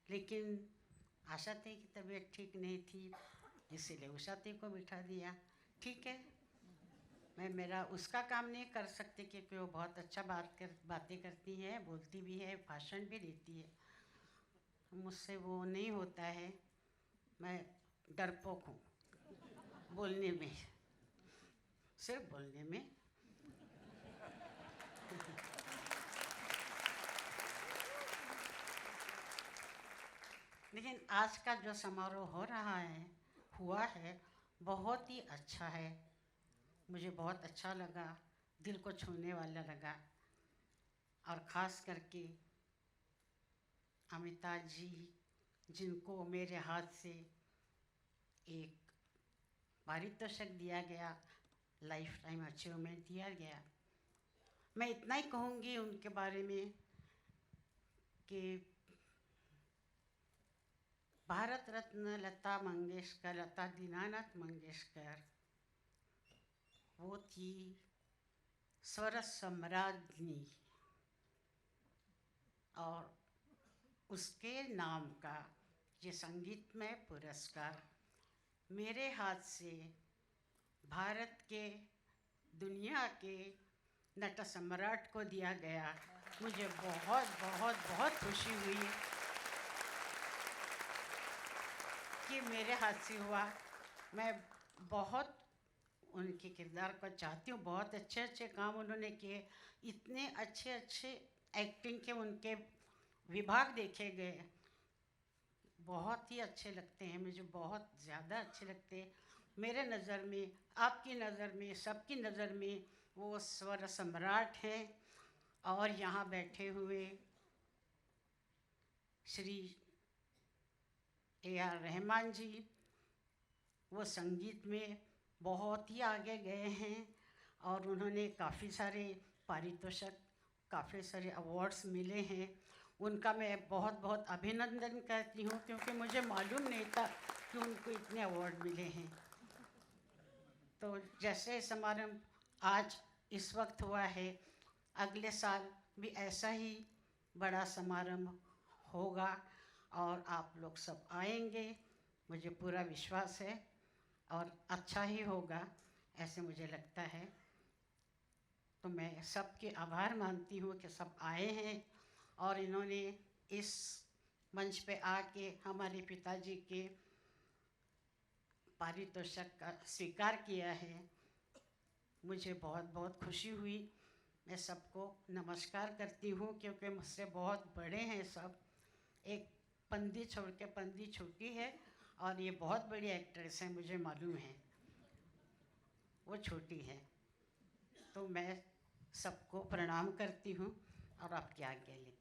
लेकिन आशा दी की तबीयत ठीक नहीं थी, इसीलिए उषा दी को बिठा दिया। ठीक है, मैं मेरा उसका काम नहीं कर सकती क्योंकि वो बहुत अच्छा बातें करती है, बोलती भी है, भाषण भी देती है। मुझसे वो नहीं होता है, मैं डरपोक हूँ बोलने में, सिर्फ बोलने में। लेकिन आज का जो समारोह हो रहा है, हुआ है, बहुत ही अच्छा है। मुझे बहुत अच्छा लगा, दिल को छूने वाला लगा। और ख़ास करके अमिताभ जी, जिनको मेरे हाथ से एक पारितोषिक दिया गया, लाइफ टाइम अचीवमेंट दिया गया। मैं इतना ही कहूँगी उनके बारे में कि भारत रत्न लता दीनानाथ मंगेशकर वो थी स्वर सम्राज्ञी, और उसके नाम का ये संगीतमय पुरस्कार मेरे हाथ से भारत के, दुनिया के नट सम्राट को दिया गया। मुझे बहुत बहुत बहुत खुशी हुई कि मेरे हाथ से हुआ। मैं बहुत उनके किरदार को चाहती हूँ। बहुत अच्छे अच्छे काम उन्होंने किए, इतने अच्छे अच्छे एक्टिंग के उनके विभाग देखे गए, बहुत ही अच्छे लगते हैं मुझे, बहुत ज़्यादा अच्छे लगते हैं। मेरे नज़र में, आपकी नज़र में, सबकी नज़र में वो स्वर सम्राट हैं। और यहाँ बैठे हुए श्री AR रहमान जी, वो संगीत में बहुत ही आगे गए हैं और उन्होंने काफ़ी सारे पारितोषिक, काफ़ी सारे अवार्ड्स मिले हैं। उनका मैं बहुत बहुत अभिनंदन करती हूँ, क्योंकि मुझे मालूम नहीं था कि उनको इतने अवार्ड मिले हैं। तो जैसे समारंभ आज इस वक्त हुआ है, अगले साल भी ऐसा ही बड़ा समारंभ होगा और आप लोग सब आएंगे, मुझे पूरा विश्वास है, और अच्छा ही होगा ऐसे मुझे लगता है। तो मैं सबके आभार मानती हूँ कि सब आए हैं और इन्होंने इस मंच पे आके हमारे पिताजी के पारितोषिक का स्वीकार किया है। मुझे बहुत बहुत खुशी हुई। मैं सबको नमस्कार करती हूँ क्योंकि मुझसे बहुत बड़े हैं सब। एक पंदी छोड़ के पंदी छोटी है और ये बहुत बड़ी एक्ट्रेस है, मुझे मालूम है, वो छोटी है। तो मैं सबको प्रणाम करती हूँ और आपकी आज्ञा लेती हूँ।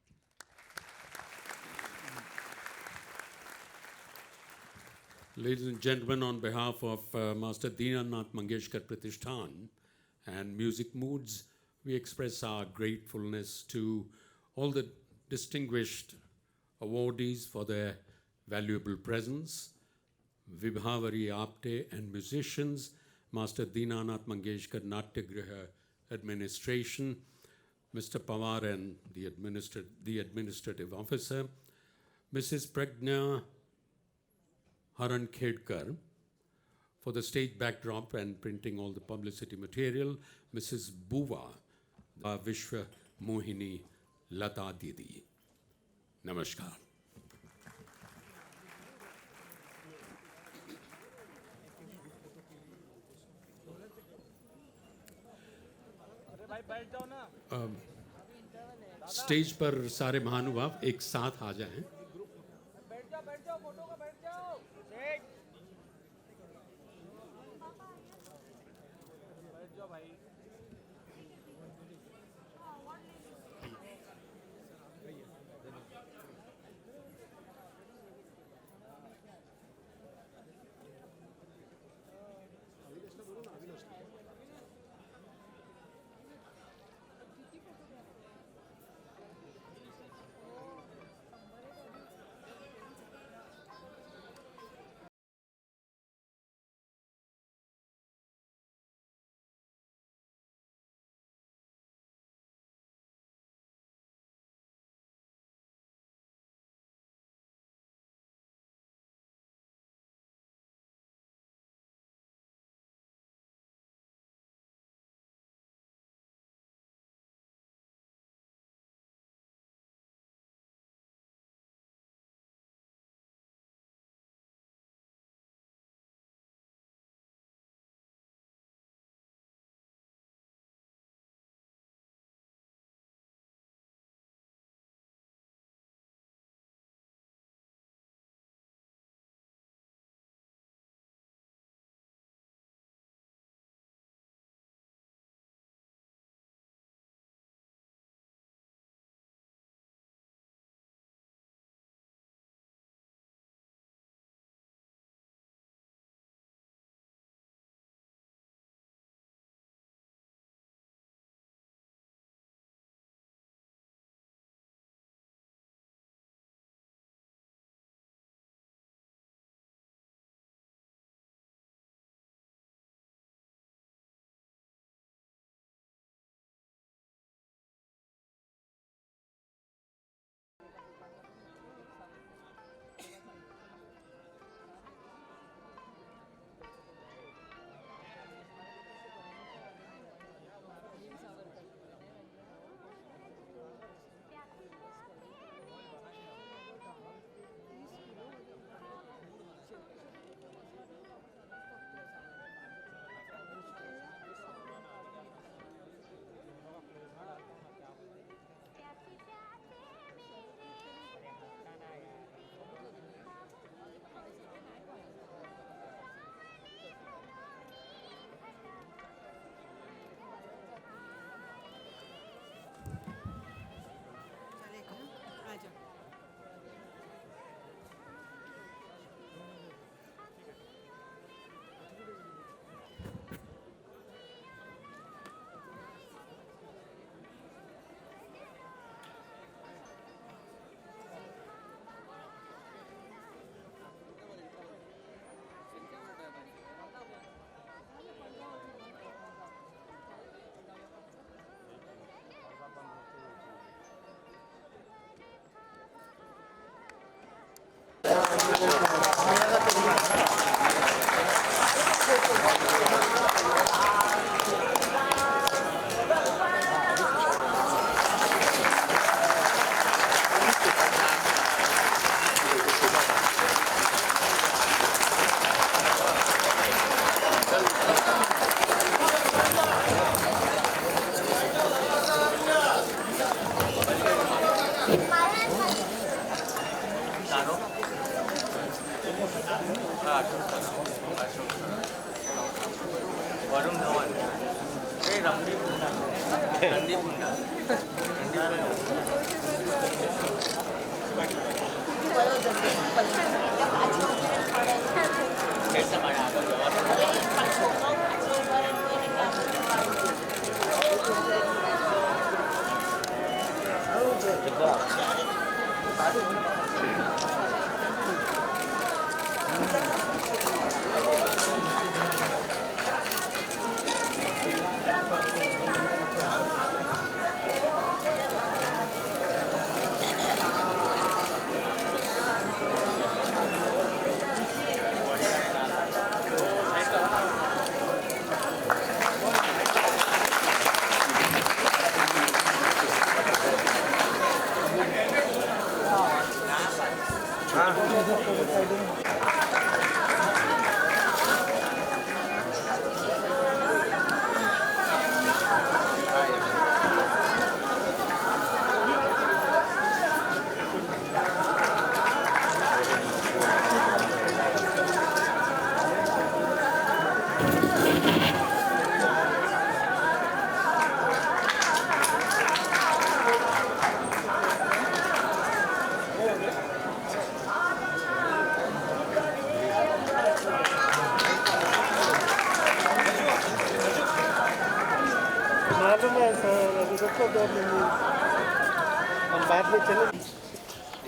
Ladies and gentlemen, on behalf of Master Dinanath Mangeshkar Pratishthan and Music Moods, we express our gratefulness to all the distinguished awardees for their valuable presence, Vibhavari Apte and musicians, Master Dinanath Mangeshkar Natyagriha Administration, Mr. Pawar and the administrative officer, Mrs. Pragna Haran Khedkar for the stage backdrop and printing all the publicity material, Mrs. Buva, Vishwa Mohini Lata Didi. Namaskar. Stage पर सारे महानुभाव एक साथ आ जाएं।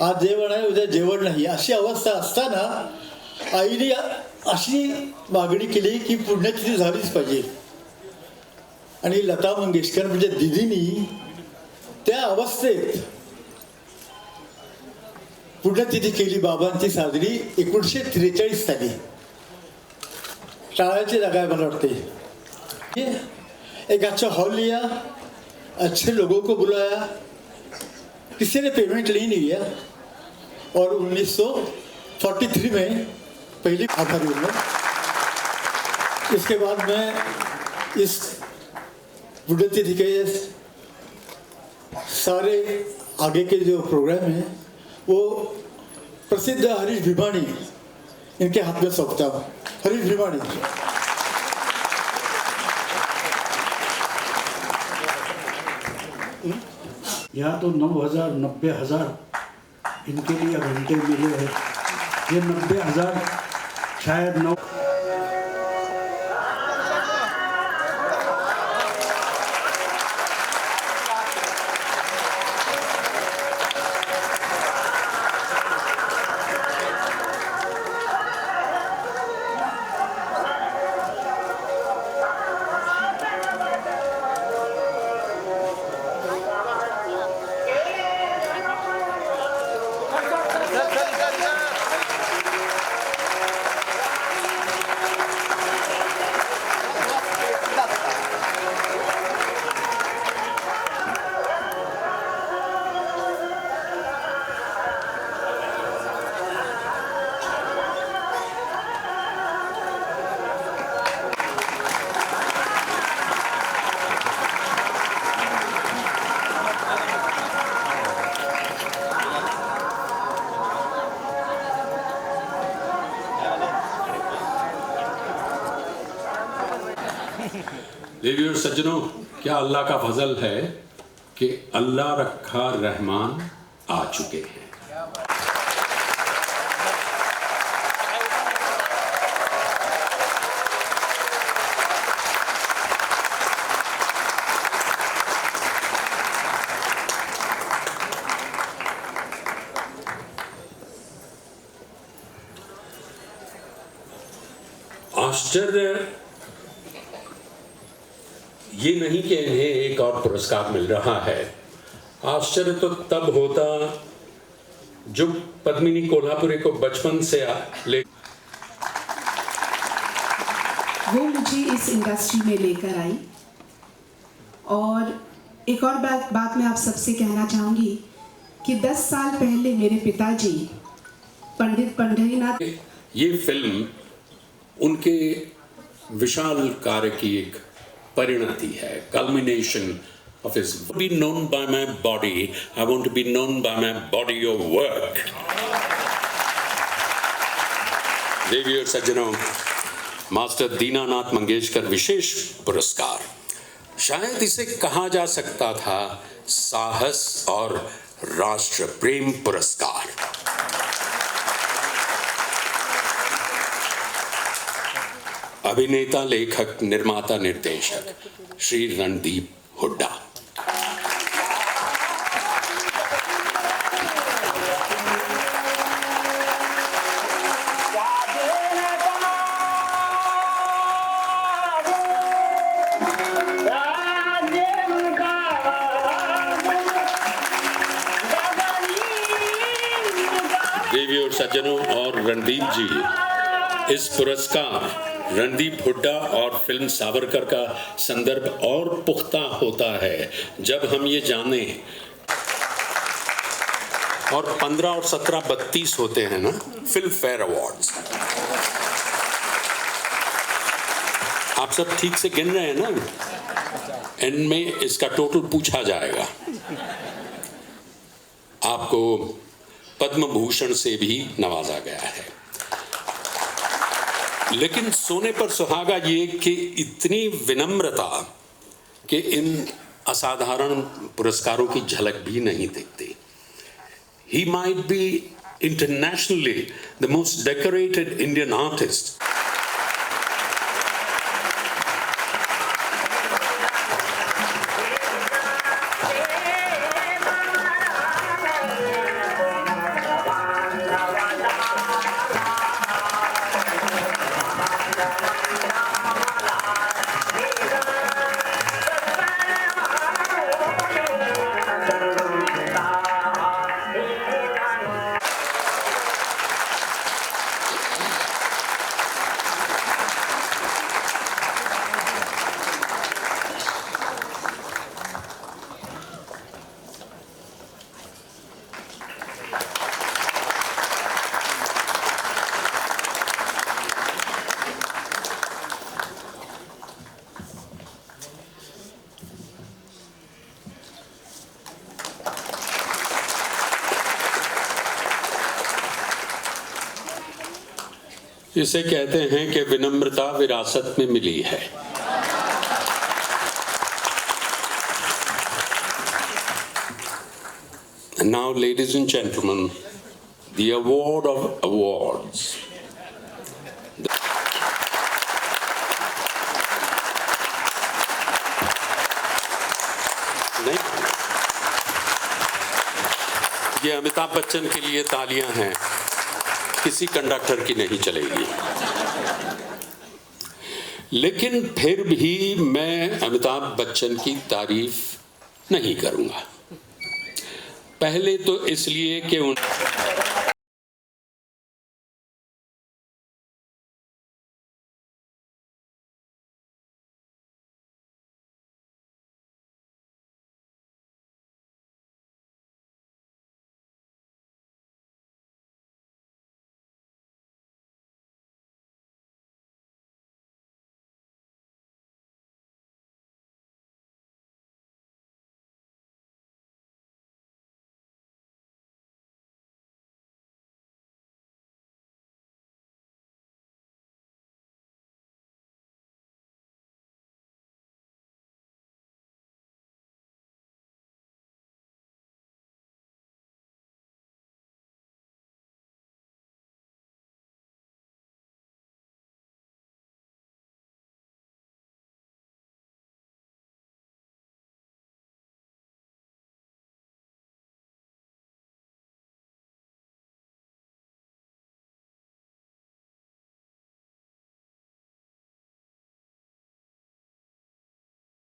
आज जेवण आहे उद्या जेवण नाही अशी अवस्था असताना आईने अशी मागणी केली की पुण्यतिथी झालीच पाहिजे. आणि लता मंगेशकर म्हणजे दिदीनी त्या अवस्थेत पुण्यतिथी केली बाबांची साजरी 1943 साली. टाळ्याची जागा आहे मला वाटते. एक अच्छा हॉल लिया, अच्छे लोगों को बुलाया, किसी ने पेमेंट ली नहीं है और 1943 में पहली आभारी हूँ मैं. इसके बाद मैं इस पुण्यतिथि के सारे आगे के जो प्रोग्राम हैं वो प्रसिद्ध हरीश भिमानी इनके हाथ में सौंपता हूँ. हरीश भिमानी. यहाँ तो 9,000 90,000 इनके लिए घंटे मिले हैं. ये 90,000 शायद 9. देवी और सज्जनों, क्या अल्लाह का फजल है कि अल्लाह रखा रहमान आ चुके हैं. आश्चर्य ये नहीं कि इन्हें एक और पुरस्कार मिल रहा है. आश्चर्य तो तब होता जो पद्मिनी कोल्हापुरी को बचपन से ले वो मुझे इस इंडस्ट्री में लेकर आई. और एक और बात मैं आप सबसे कहना चाहूँगी कि 10 साल पहले मेरे पिताजी पंडित पंढरीनाथ. ये फिल्म उनके विशाल कार्य की एक परिणति है, culmination of his be known by my body. I want to be known by my body of work. देवी और सज्जनों, मास्टर दीनानाथ मंगेशकर विशेष पुरस्कार। शायद इसे कहा जा सकता था साहस और राष्ट्र प्रेम पुरस्कार। अभिनेता, लेखक, निर्माता, निर्देशक श्री रणदीप हुड्डा। देवी और सज्जनों, और रणदीप जी, इस पुरस्कार रणदीप हुड्डा और फिल्म सावरकर का संदर्भ और पुख्ता होता है जब हम ये जाने, और 15 और 17 32 होते हैं ना फिल्म फेयर अवार्ड्स। आप सब ठीक से गिन रहे हैं ना? एंड में इसका टोटल पूछा जाएगा। आपको पद्म भूषण से भी नवाजा गया है। लेकिन सोने पर सुहागा ये कि इतनी विनम्रता कि इन असाधारण पुरस्कारों की झलक भी नहीं दिखती। He might be internationally the most decorated Indian artist. इसे कहते हैं कि विनम्रता विरासत में मिली है। And now, ladies and gentlemen, the award of awards. नहीं, ये अमिताभ बच्चन के लिए तालियां हैं, किसी कंडक्टर की नहीं चलेगी। लेकिन फिर भी मैं अमिताभ बच्चन की तारीफ नहीं करूंगा। पहले तो इसलिए कि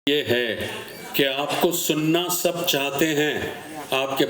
ये है कि आपको सुनना सब चाहते हैं, आपके